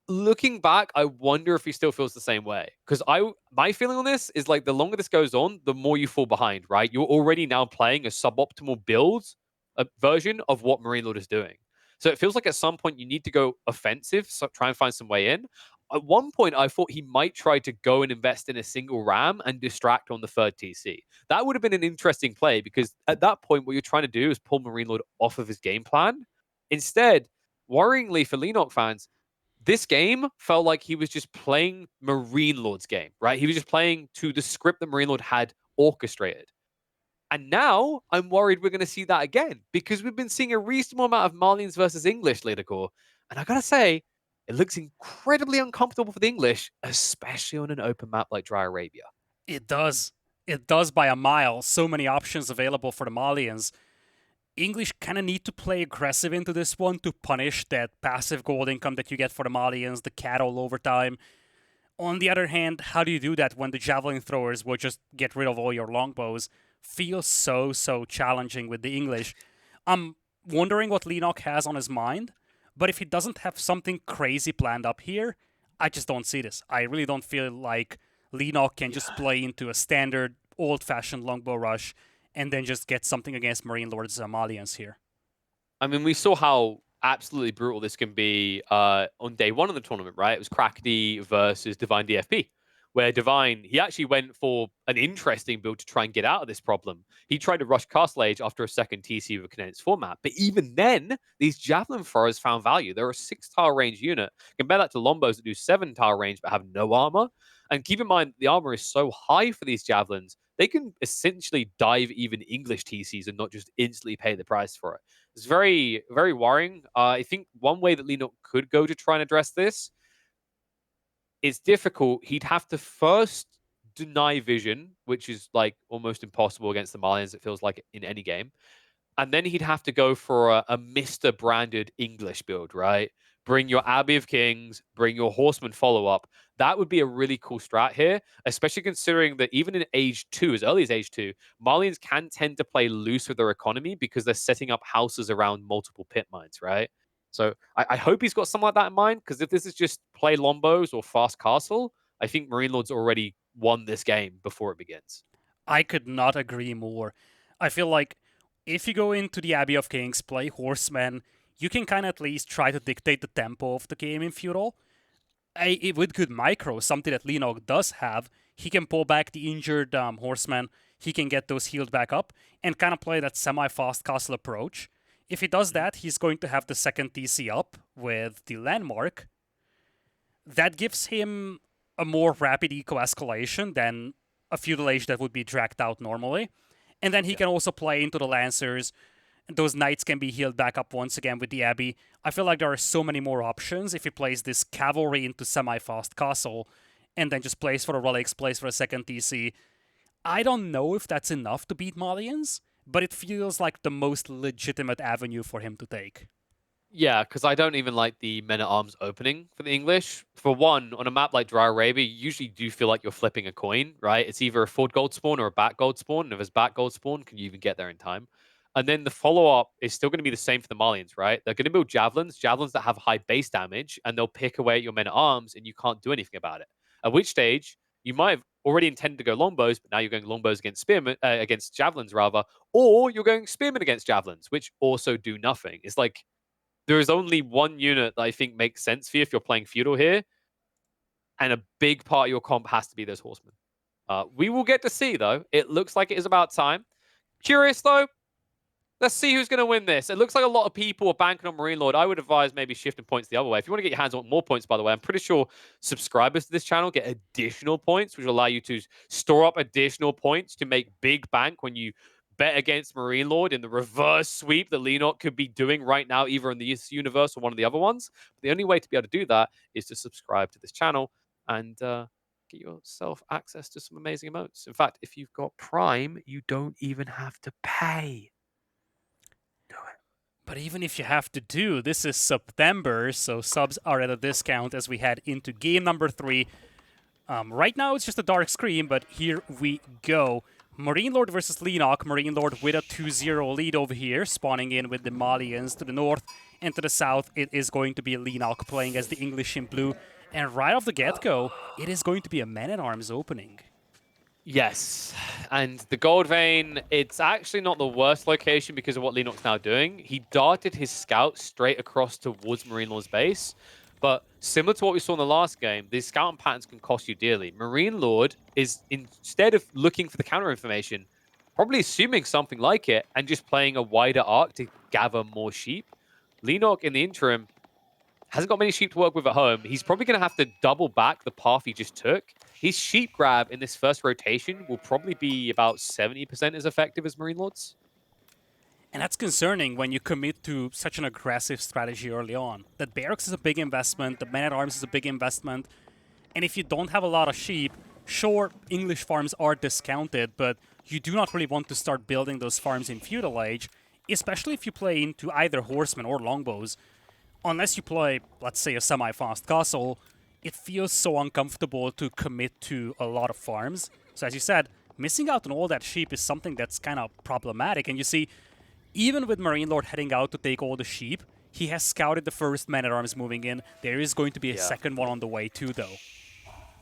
Looking back, I wonder if he still feels the same way. Because my feeling on this is like the longer this goes on, the more you fall behind, right? You're already now playing a suboptimal build a version of what Marine Lord is doing. So it feels like at some point you need to go offensive, so try and find some way in. At one point, I thought he might try to go and invest in a single ram and distract on the third TC. That would have been an interesting play because at that point, what you're trying to do is pull Marine Lord off of his game plan. Instead, worryingly for Leenock fans, this game felt like he was just playing Marine Lord's game, right? He was just playing to the script that Marine Lord had orchestrated. And now I'm worried we're going to see that again because we've been seeing a reasonable amount of Malians versus English LidaKor. And I got to say, it looks incredibly uncomfortable for the English, especially on an open map like Dry Arabia.
It does. It does by a mile. So many options available for the Malians. English kind of need to play aggressive into this one to punish that passive gold income that you get for the Malians, the cattle over time. On the other hand, how do you do that when the javelin throwers will just get rid of all your longbows? Feels so challenging with the English. I'm wondering what Leenock has on his mind, but if he doesn't have something crazy planned up here, I just don't see this. I really don't feel like Leenock can just
Yeah.
play into a standard old-fashioned longbow rush and then just get something against MarinelorD's Malians here.
I mean, we saw how absolutely brutal this can be on day one of the tournament, right? It was Crackedy versus Divine DFP, where Divine, he actually went for an interesting build to try and get out of this problem. He tried to rush Castle Age after a second TC with a condensed format. But even then, these Javelin throwers found value. They're a 6-tile range unit. Compare that to Lombos that do 7-tile range but have no armor. And keep in mind, the armor is so high for these Javelins, they can essentially dive even English TCs and not just instantly pay the price for it. It's very, very worrying. I think one way that Leenock could go to try and address this is difficult. He'd have to first deny vision, which is like almost impossible against the Malians, it feels like in any game. And then he'd have to go for a Mr. branded English build, right? Bring your Abbey of Kings, bring your Horseman follow up. That would be a really cool strat here, especially considering that even in Age 2, as early as Age 2, Malians can tend to play loose with their economy because they're setting up houses around multiple pit mines, right? So I hope he's got something like that in mind because if this is just play Lombos or Fast Castle, I think Marine Lord's already won this game before it begins.
I could not agree more. I feel like if you go into the Abbey of Kings, play Horsemen, you can kind of at least try to dictate the tempo of the game in Feudal. With good micro, something that Leenock does have, he can pull back the injured Horseman, he can get those healed back up, and kind of play that semi-fast castle approach. If he does that, he's going to have the second TC up with the landmark. That gives him a more rapid eco escalation than a feudal age that would be dragged out normally. And then he
Yeah.
can also play into the Lancers. Those knights can be healed back up once again with the Abbey. I feel like there are so many more options if he plays this cavalry into semi-fast castle and then just plays for the relics, plays for a second TC. I don't know if that's enough to beat Malians, but it feels like the most legitimate avenue for him to take.
Yeah, because I don't even like the men at arms opening for the English. For one, on a map like Dry Arabia, you usually do feel like you're flipping a coin, right? It's either a forward gold spawn or a back gold spawn. And if it's back gold spawn, can you even get there in time? And then the follow up is still going to be the same for the Malians, right? They're going to build javelins that have high base damage, and they'll pick away at your men at arms, and you can't do anything about it. At which stage, you might have already intended to go longbows, but now you're going longbows against spearmen, against javelins rather, or you're going spearmen against javelins, which also do nothing. It's like there is only one unit that I think makes sense for you if you're playing feudal here, and a big part of your comp has to be those horsemen. We will get to see though. It looks like it is about time. Curious though, Let's see who's going to win this. It looks like a lot of people are banking on MarinelorD. I would advise maybe shifting points the other way. If you want to get your hands on more points, by the way, I'm pretty sure subscribers to this channel get additional points, which will allow you to store up additional points to make big bank when you bet against MarinelorD in the reverse sweep that Leenock could be doing right now, either in this universe or one of the other ones. But the only way to be able to do that is to subscribe to this channel and get yourself access to some amazing emotes. In fact, if you've got Prime, you don't even have to pay.
But even if you have to do, this is September, so subs are at a discount as we head into game number 3. Right now it's just a dark screen, but here we go. MarinelorD versus Leenock. MarinelorD with a 2-0 lead over here, spawning in with the Malians to the north and to the south. It is going to be Leenock playing as the English in blue. And right off the get-go, it is going to be a man-at-arms opening.
Yes, and the gold vein, it's actually not the worst location because of what Leenock's now doing. He darted his scout straight across towards MarinelorD's base, but similar to what we saw in the last game, these scouting patterns can cost you dearly. MarinelorD is, instead of looking for the counter information, probably assuming something like it and just playing a wider arc to gather more sheep. Leenock, in the interim, hasn't got many sheep to work with at home. He's probably going to have to double back the path he just took. His sheep grab in this first rotation will probably be about 70% as effective as MarinelorD's.
And that's concerning when you commit to such an aggressive strategy early on. That barracks is a big investment, the man-at-arms is a big investment, and if you don't have a lot of sheep, sure, English farms are discounted, but you do not really want to start building those farms in Feudal Age, especially if you play into either horsemen or longbows. Unless you play, let's say, a semi-fast castle, it feels so uncomfortable to commit to a lot of farms. So as you said, missing out on all that sheep is something that's kind of problematic. And you see, even with MarinelorD heading out to take all the sheep, he has scouted the first man-at-arms moving in. There is going to be a second one on the way too, though.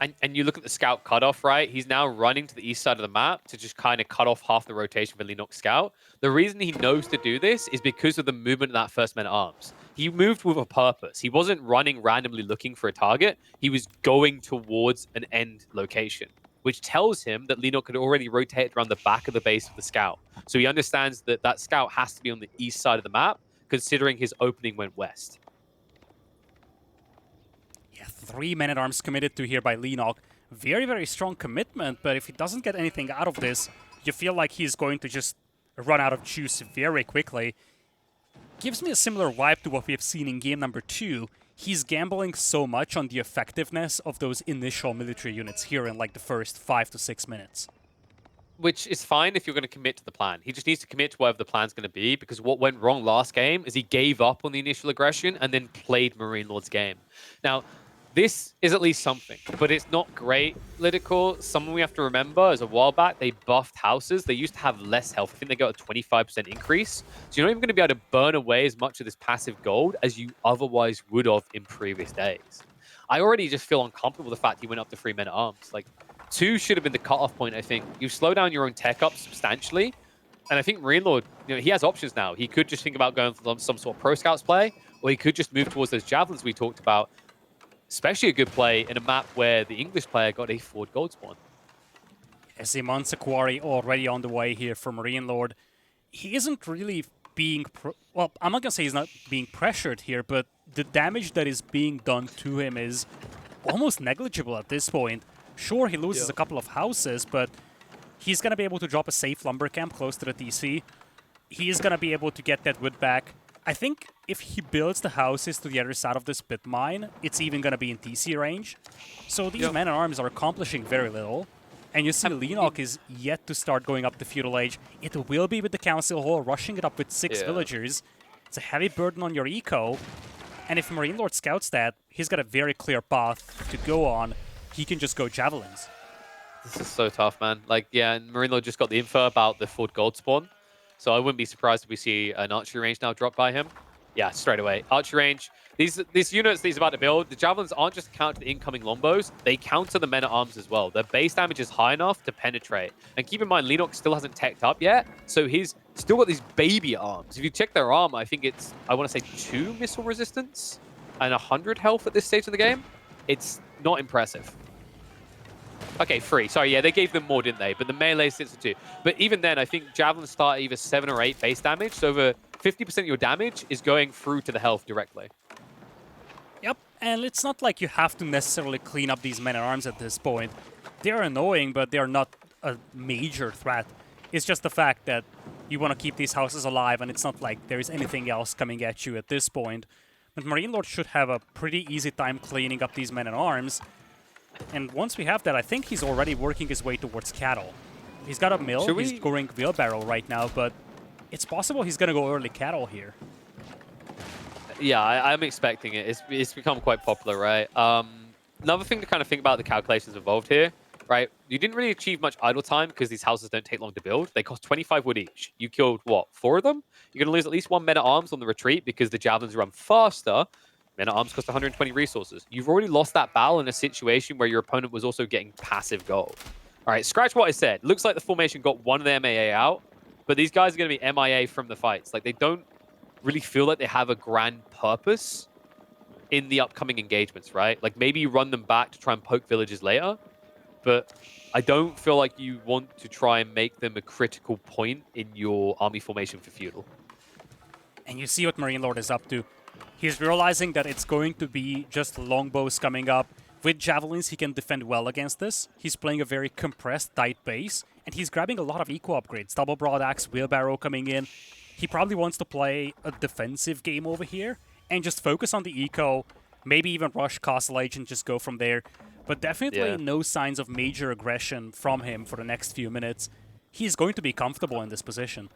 And you look at the scout cutoff, right? He's now running to the east side of the map to just kind of cut off half the rotation for Leenock's scout. The reason he knows to do this is because of the movement of that first man-at-arms. He moved with a purpose. He wasn't running randomly looking for a target. He was going towards an end location, which tells him that Leenock had already rotated around the back of the base of the scout. So he understands that that scout has to be on the east side of the map, considering his opening went west.
Yeah, 3 men-at-arms committed to here by Leenock. Very, very strong commitment, but if he doesn't get anything out of this, you feel like he's going to just run out of juice very quickly. Gives me a similar vibe to what we have seen in game number 2. He's gambling so much on the effectiveness of those initial military units here in like the first 5 to 6 minutes.
Which is fine if you're going to commit to the plan. He just needs to commit to whatever the plan's going to be, because what went wrong last game is he gave up on the initial aggression and then played MarinelorD's game. Now, this is at least something, but it's not great, LidaKor. Something we have to remember is a while back, they buffed houses. They used to have less health. I think they got a 25% increase. So you're not even going to be able to burn away as much of this passive gold as you otherwise would have in previous days. I already just feel uncomfortable with the fact he went up to 3 men-at-arms. Like, 2 should have been the cutoff point, I think. You slow down your own tech up substantially. And I think MarinelorD, he has options now. He could just think about going for some sort of pro scouts play, or he could just move towards those javelins we talked about. Especially a good play in a map where the English player got a forward gold spawn.
As Mansa Quarry already on the way here for MarinelorD. He isn't really being... well, I'm not going to say he's not being pressured here, but the damage that is being done to him is almost negligible at this point. Sure, he loses a couple of houses, but he's going to be able to drop a safe lumber camp close to the DC. He is going to be able to get that wood back. I think if he builds the houses to the other side of this pit mine, it's even going to be in DC range. So these men-at-arms are accomplishing very little. And you see Leenock is yet to start going up the Feudal Age. It will be with the Council Hall, rushing it up with 6 villagers. It's a heavy burden on your eco. And if MarinelorD scouts that, he's got a very clear path to go on. He can just go javelins.
This is so tough, man. Like, yeah, and MarinelorD just got the info about the forward gold spawn. So I wouldn't be surprised if we see an archery range now drop by him. Yeah, straight away. Archery range. These units that he's about to build, the javelins aren't just counter the incoming lombos, they counter the men-at-arms as well. Their base damage is high enough to penetrate. And keep in mind, Leenock still hasn't teched up yet, so he's still got these baby arms. If you check their armor, I think it's, I want to say 2 missile resistance and 100 health at this stage of the game. It's not impressive. Okay, 3. Sorry, yeah, they gave them more, didn't they? But the melee sits at 2. But even then, I think Javelin start either 7 or 8 base damage, so over 50% of your damage is going through to the health directly.
Yep, and it's not like you have to necessarily clean up these men-at-arms at this point. They're annoying, but they're not a major threat. It's just the fact that you want to keep these houses alive, and it's not like there's anything else coming at you at this point. But MarinelorD should have a pretty easy time cleaning up these men-at-arms. And once we have that, I think he's already working his way towards cattle. He's got a mill, he's going wheelbarrow right now, but it's possible he's going to go early cattle here.
Yeah, I'm expecting it. It's become quite popular, right? Another thing to kind of think about the calculations involved here, right? You didn't really achieve much idle time because these houses don't take long to build. They cost 25 wood each. You killed, what, 4 of them? You're going to lose at least 1 men-at-arms on the retreat because the javelins run faster. Men-at-arms cost 120 resources. You've already lost that battle in a situation where your opponent was also getting passive gold. All right, scratch what I said. Looks like the formation got one of the MAA out, but these guys are going to be MIA from the fights. Like, they don't really feel like they have a grand purpose in the upcoming engagements, right? Like, maybe you run them back to try and poke villages later, but I don't feel like you want to try and make them a critical point in your army formation for feudal.
And you see what MarinelorD is up to. He's realizing that it's going to be just longbows coming up. With javelins, he can defend well against this. He's playing a very compressed, tight base, and he's grabbing a lot of eco upgrades. Double broadaxe, wheelbarrow coming in. He probably wants to play a defensive game over here and just focus on the eco, maybe even rush Castle Age and just go from there. But definitely no signs of major aggression from him for the next few minutes. He's going to be comfortable in this position.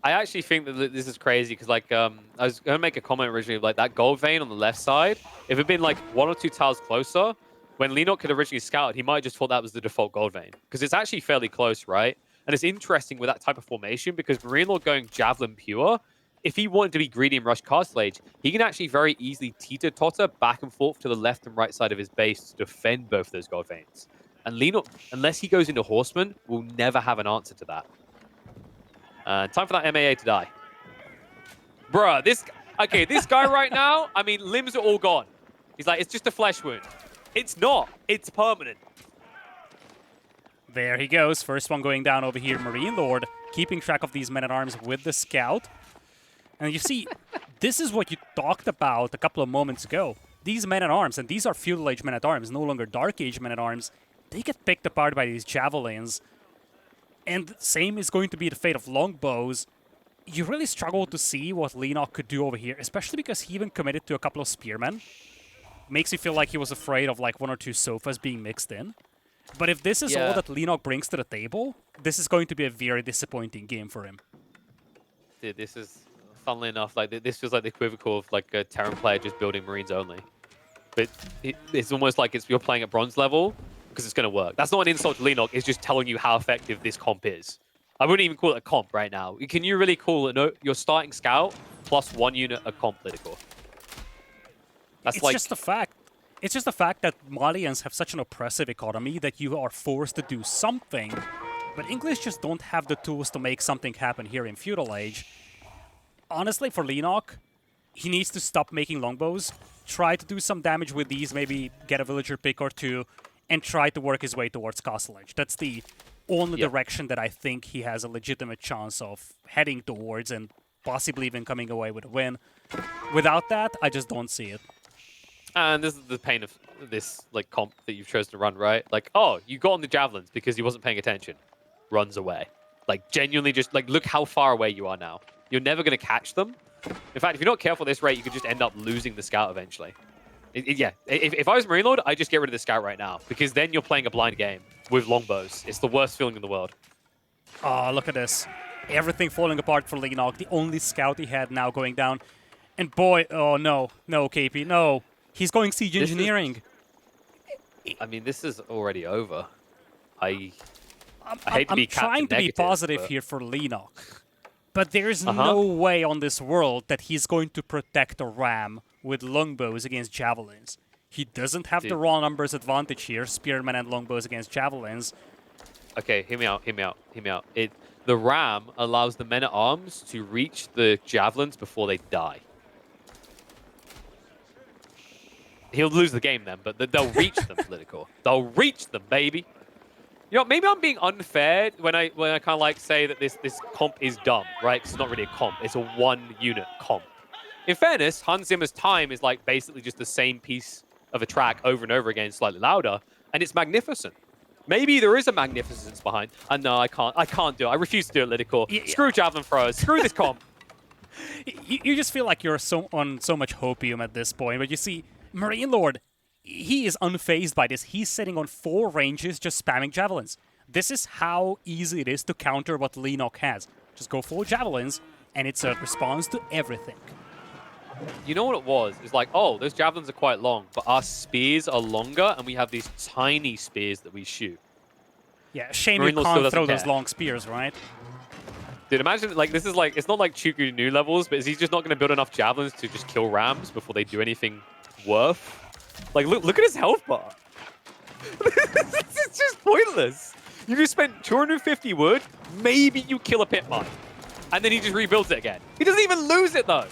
I actually think that this is crazy because, like, I was going to make a comment originally, like, that gold vein on the left side, if it had been, like, 1 or 2 tiles closer, when Leenock had originally scouted, he might have just thought that was the default gold vein. Because it's actually fairly close, right? And it's interesting with that type of formation because MarinelorD going Javelin pure, if he wanted to be greedy and rush Castle Age, he can actually very easily teeter-totter back and forth to the left and right side of his base to defend both those gold veins. And Leenock, unless he goes into Horseman, will never have an answer to that. Time for that MAA to die. Bruh, this guy right now, I mean, limbs are all gone. He's like, it's just a flesh wound. It's not. It's permanent.
There he goes. First one going down over here. MarinelorD keeping track of these men-at-arms with the scout. And you see, this is what you talked about a couple of moments ago. These men-at-arms, and these are Feudal Age men-at-arms, no longer Dark Age men-at-arms, they get picked apart by these javelins. And same is going to be the fate of longbows. You really struggle to see what Leenock could do over here, especially because he even committed to a couple of spearmen. Makes you feel like he was afraid of like 1 or 2 sofas being mixed in. But if this is all that Leenock brings to the table, this is going to be a very disappointing game for him.
Dude, this is, funnily enough, like this feels like the equivocal of like a Terran player just building Marines only. But it's almost like you're playing at bronze level because it's going to work. That's not an insult to Leenock. It's just telling you how effective this comp is. I wouldn't even call it a comp right now. Can you really call it your starting scout plus 1 unit a comp, LidaKor?
It's like, just a fact. It's just the fact that Malians have such an oppressive economy that you are forced to do something, but English just don't have the tools to make something happen here in Feudal Age. Honestly, for Leenock, he needs to stop making longbows, try to do some damage with these, maybe get a villager pick or 2, and try to work his way towards Castle Age. That's the only direction that I think he has a legitimate chance of heading towards and possibly even coming away with a win. Without that, I just don't see it.
And this is the pain of this like comp that you've chosen to run, right? Like, oh, you got on the javelins because he wasn't paying attention. Runs away. Like, genuinely just, like, look how far away you are now. You're never going to catch them. In fact, if you're not careful at this rate, you could just end up losing the scout eventually. If I was MarinelorD, I'd just get rid of the scout right now because then you're playing a blind game with longbows. It's the worst feeling in the world.
Oh, look at this. Everything falling apart for Leenock. The only scout he had now going down. And boy, oh no. No, KP, no. He's going siege engineering.
I mean, this is already over. I hate to be
I'm trying to be positive here for Leenock. But there's no way on this world that he's going to protect a ram with longbows against javelins. He doesn't have the raw numbers advantage here, spearmen and longbows against javelins.
Okay, hear me out. The ram allows the men-at-arms to reach the javelins before they die. He'll lose the game then, but they'll reach them, LidaKor. They'll reach them, baby. You know, maybe I'm being unfair when I kind of like say that this comp is dumb, right? Because it's not really a comp; it's a one-unit comp. In fairness, Hans Zimmer's time is like basically just the same piece of a track over and over again, slightly louder, and it's magnificent. Maybe there is a magnificence behind. And no, I can't do it. I refuse to do it, LidaKor. Screw Javelin throwers. Screw this comp.
You just feel like you're on so much hopium at this point, but you see, MarinelorD, he is unfazed by this. He's sitting on 4 ranges, just spamming javelins. This is how easy it is to counter what Leenock has. Just go full javelins, and it's a response to everything.
You know what it was? It's like, oh, those javelins are quite long, but our spears are longer, and we have these tiny spears that we shoot.
Yeah, shame
MarinelorD
you
still
can't
doesn't
throw those
care.
long spears, right?
Dude, imagine, like, this is like, it's not like Chuku new levels, but is he just not going to build enough javelins to just kill rams before they do anything worth? Like, look at his health bar. It's just pointless. You just spent 250 wood, maybe you kill a pit mine. And then he just rebuilds it again. He doesn't even lose it, though.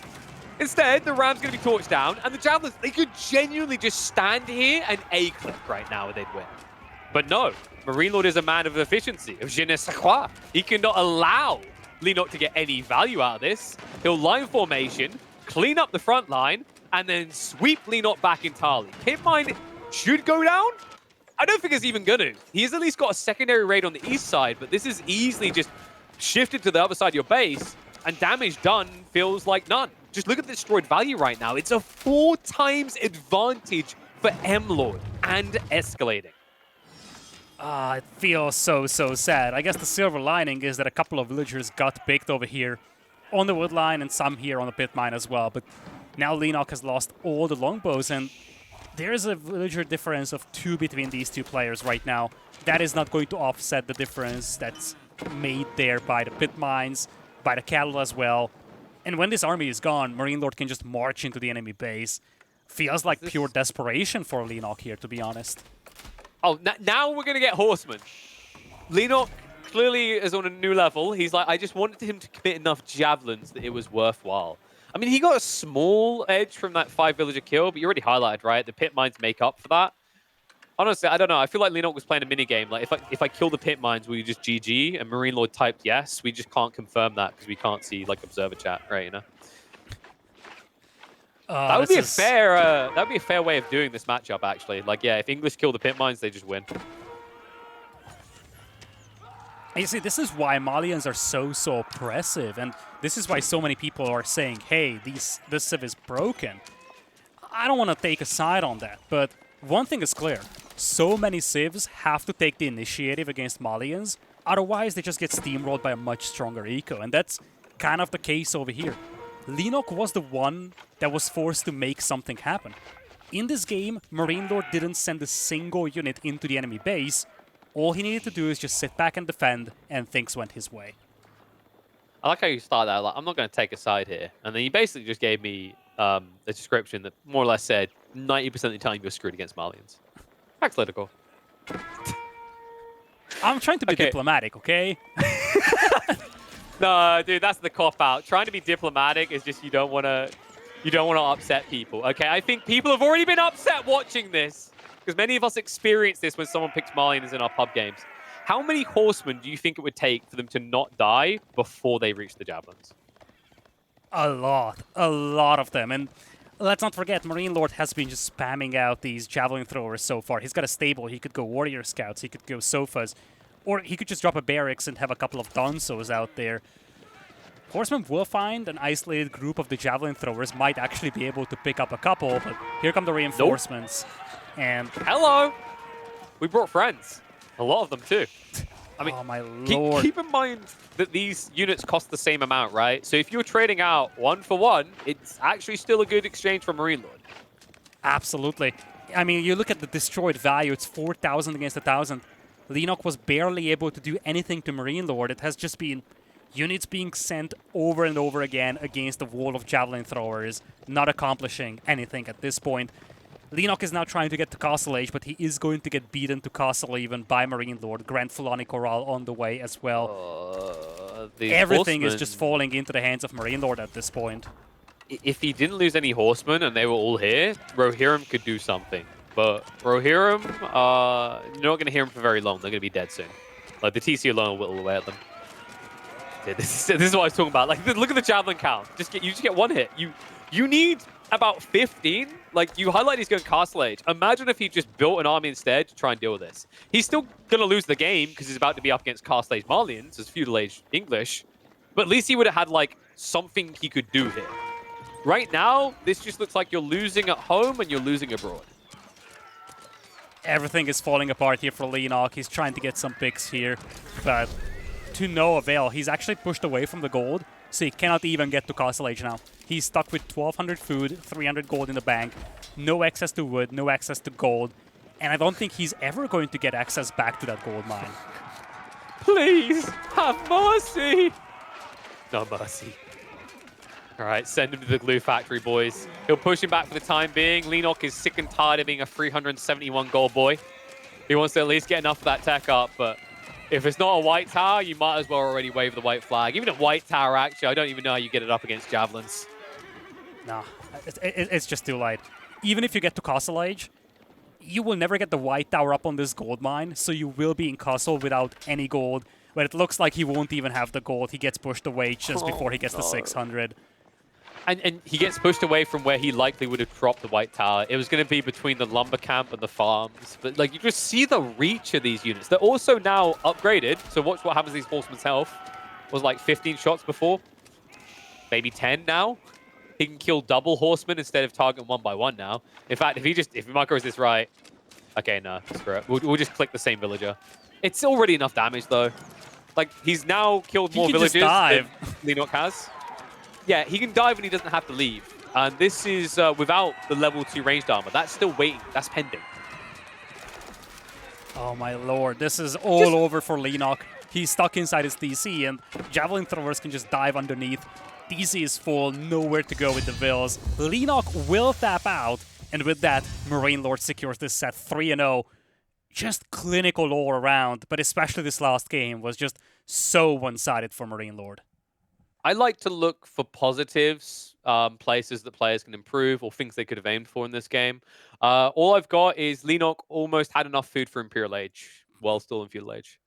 Instead, the ram's going to be torched down, and the javelins, they could genuinely just stand here and A-click right now and they'd win. But no, MarinelorD is a man of efficiency, of je ne sais quoi. He cannot allow Leenock to get any value out of this. He'll line formation, clean up the front line, and then sweep Leenock back entirely. Pit mine should go down. I don't think it's even going to. He's at least got a secondary raid on the east side, but this is easily just shifted to the other side of your base, and damage done feels like none. Just look at the destroyed value right now. It's a 4 times advantage for MLord and escalating.
It feels so sad. I guess the silver lining is that a couple of villagers got picked over here on the wood line and some here on the pit mine as well. But now Leenock has lost all the longbows, and there's a villager difference of 2 between these 2 players right now. That is not going to offset the difference that's made there by the pit mines, by the cattle as well. And when this army is gone, MarinelorD can just march into the enemy base. Feels like pure desperation for Leenock here, to be honest.
Oh, now we're going to get horsemen. Leenock clearly is on a new level. He's like, I just wanted him to commit enough javelins that it was worthwhile. I mean, he got a small edge from that 5 villager kill, but you already highlighted, right? The pit mines make up for that. Honestly, I don't know. I feel like Leenock was playing a minigame. Like, if I kill the pit mines, will you just GG? And MarinelorD typed yes. We just can't confirm that because we can't see, like, observer chat, right, you know? That would be a fair way of doing this matchup, actually. Like, yeah, if English kill the pit mines, they just win.
And you see, this is why Malians are so oppressive, and this is why so many people are saying, hey, this civ is broken. I don't want to take a side on that, but one thing is clear. So many civs have to take the initiative against Malians, otherwise they just get steamrolled by a much stronger eco, and that's kind of the case over here. Leenock was the one that was forced to make something happen. In this game, MarinelorD didn't send a single unit into the enemy base. All he needed to do is just sit back and defend, and things went his way.
I like how you start that. Like, I'm not going to take a side here. And then you basically just gave me a description that more or less said 90% of the time you're screwed against Malians. Thanks, LidaKor.
I'm trying to be diplomatic, okay?
No, dude, that's the cop-out. Trying to be diplomatic is just you don't want to upset people. Okay, I think people have already been upset watching this because many of us experience this when someone picks Malians in our pub games. How many horsemen do you think it would take for them to not die before they reach the javelins?
A lot of them. And let's not forget, MarinelorD has been just spamming out these javelin throwers so far. He's got a stable. He could go warrior scouts. He could go sofas. Or he could just drop a barracks and have a couple of Donsos out there. Horsemen will find an isolated group of the javelin throwers, might actually be able to pick up a couple, but here come the reinforcements. Nope. And
hello! We brought friends. A lot of them, too. I mean,
oh my lord.
Keep in mind that these units cost the same amount, right? So if you're trading out 1 for 1, it's actually still a good exchange for MarinelorD.
Absolutely. I mean, you look at the destroyed value, it's 4,000 against 1,000. Leenock was barely able to do anything to MarinelorD. It has just been units being sent over and over again against the wall of javelin throwers, not accomplishing anything at this point. Leenock is now trying to get to Castle Age, but he is going to get beaten to Castle even by MarinelorD. Grand Fulani Corral on the way as well. Everything is just falling into the hands of MarinelorD at this point.
If he didn't lose any horsemen and they were all here, Rohirrim could do something. But Rohirrim, you're not going to hear him for very long. They're going to be dead soon. Like, the TC alone will whittle away at them. Yeah, this is what I was talking about. Like, look at the Javelin count. You just get one hit. You need about 15. Like, you highlight he's going Castle Age. Imagine if he just built an army instead to try and deal with this. He's still going to lose the game because he's about to be up against Castle Age Marlians as Feudal Age English. But at least he would have had, like, something he could do here. Right now, this just looks like you're losing at home and you're losing abroad.
Everything is falling apart here for Leenock. He's trying to get some picks here, but to no avail. He's actually pushed away from the gold, so he cannot even get to Castle Age now. He's stuck with 1,200 food, 300 gold in the bank, no access to wood, no access to gold, and I don't think he's ever going to get access back to that gold mine.
Please, have mercy! No mercy. All right, send him to the glue factory, boys. He'll push him back for the time being. Leenock is sick and tired of being a 371 gold boy. He wants to at least get enough of that tech up, but if it's not a white tower, you might as well already wave the white flag. Even a white tower, actually, I don't even know how you get it up against Javelins.
Nah, it's just too late. Even if you get to Castle Age, you will never get the white tower up on this gold mine, so you will be in Castle without any gold. But it looks like he won't even have the gold. He gets pushed away just before he gets to 600.
And he gets pushed away from where he likely would have dropped the white tower. It was going to be between the lumber camp and the farms. But like, you just see the reach of these units. They're also now upgraded. So watch what happens to these horsemen's health. Was like 15 shots before. Maybe 10 now. He can kill double horsemen instead of targeting one by one now. In fact, if he micros this right. Okay, no, screw it. We'll just click the same villager. It's already enough damage though. Like, he's now killed more villagers than Leenock has. Yeah, he can dive and he doesn't have to leave. And this is without the level 2 ranged armor. That's still waiting. That's pending.
Oh my lord, this is all over for Leenock. He's stuck inside his DC, and Javelin throwers can just dive underneath. DC is full, nowhere to go with the vills. Leenock will tap out, and with that, MarinelorD secures this set 3-0. Just clinical all around, but especially this last game was just so one-sided for MarinelorD.
I like to look for positives, places that players can improve or things they could have aimed for in this game. All I've got is Leenock almost had enough food for Imperial Age while still in Feudal Age.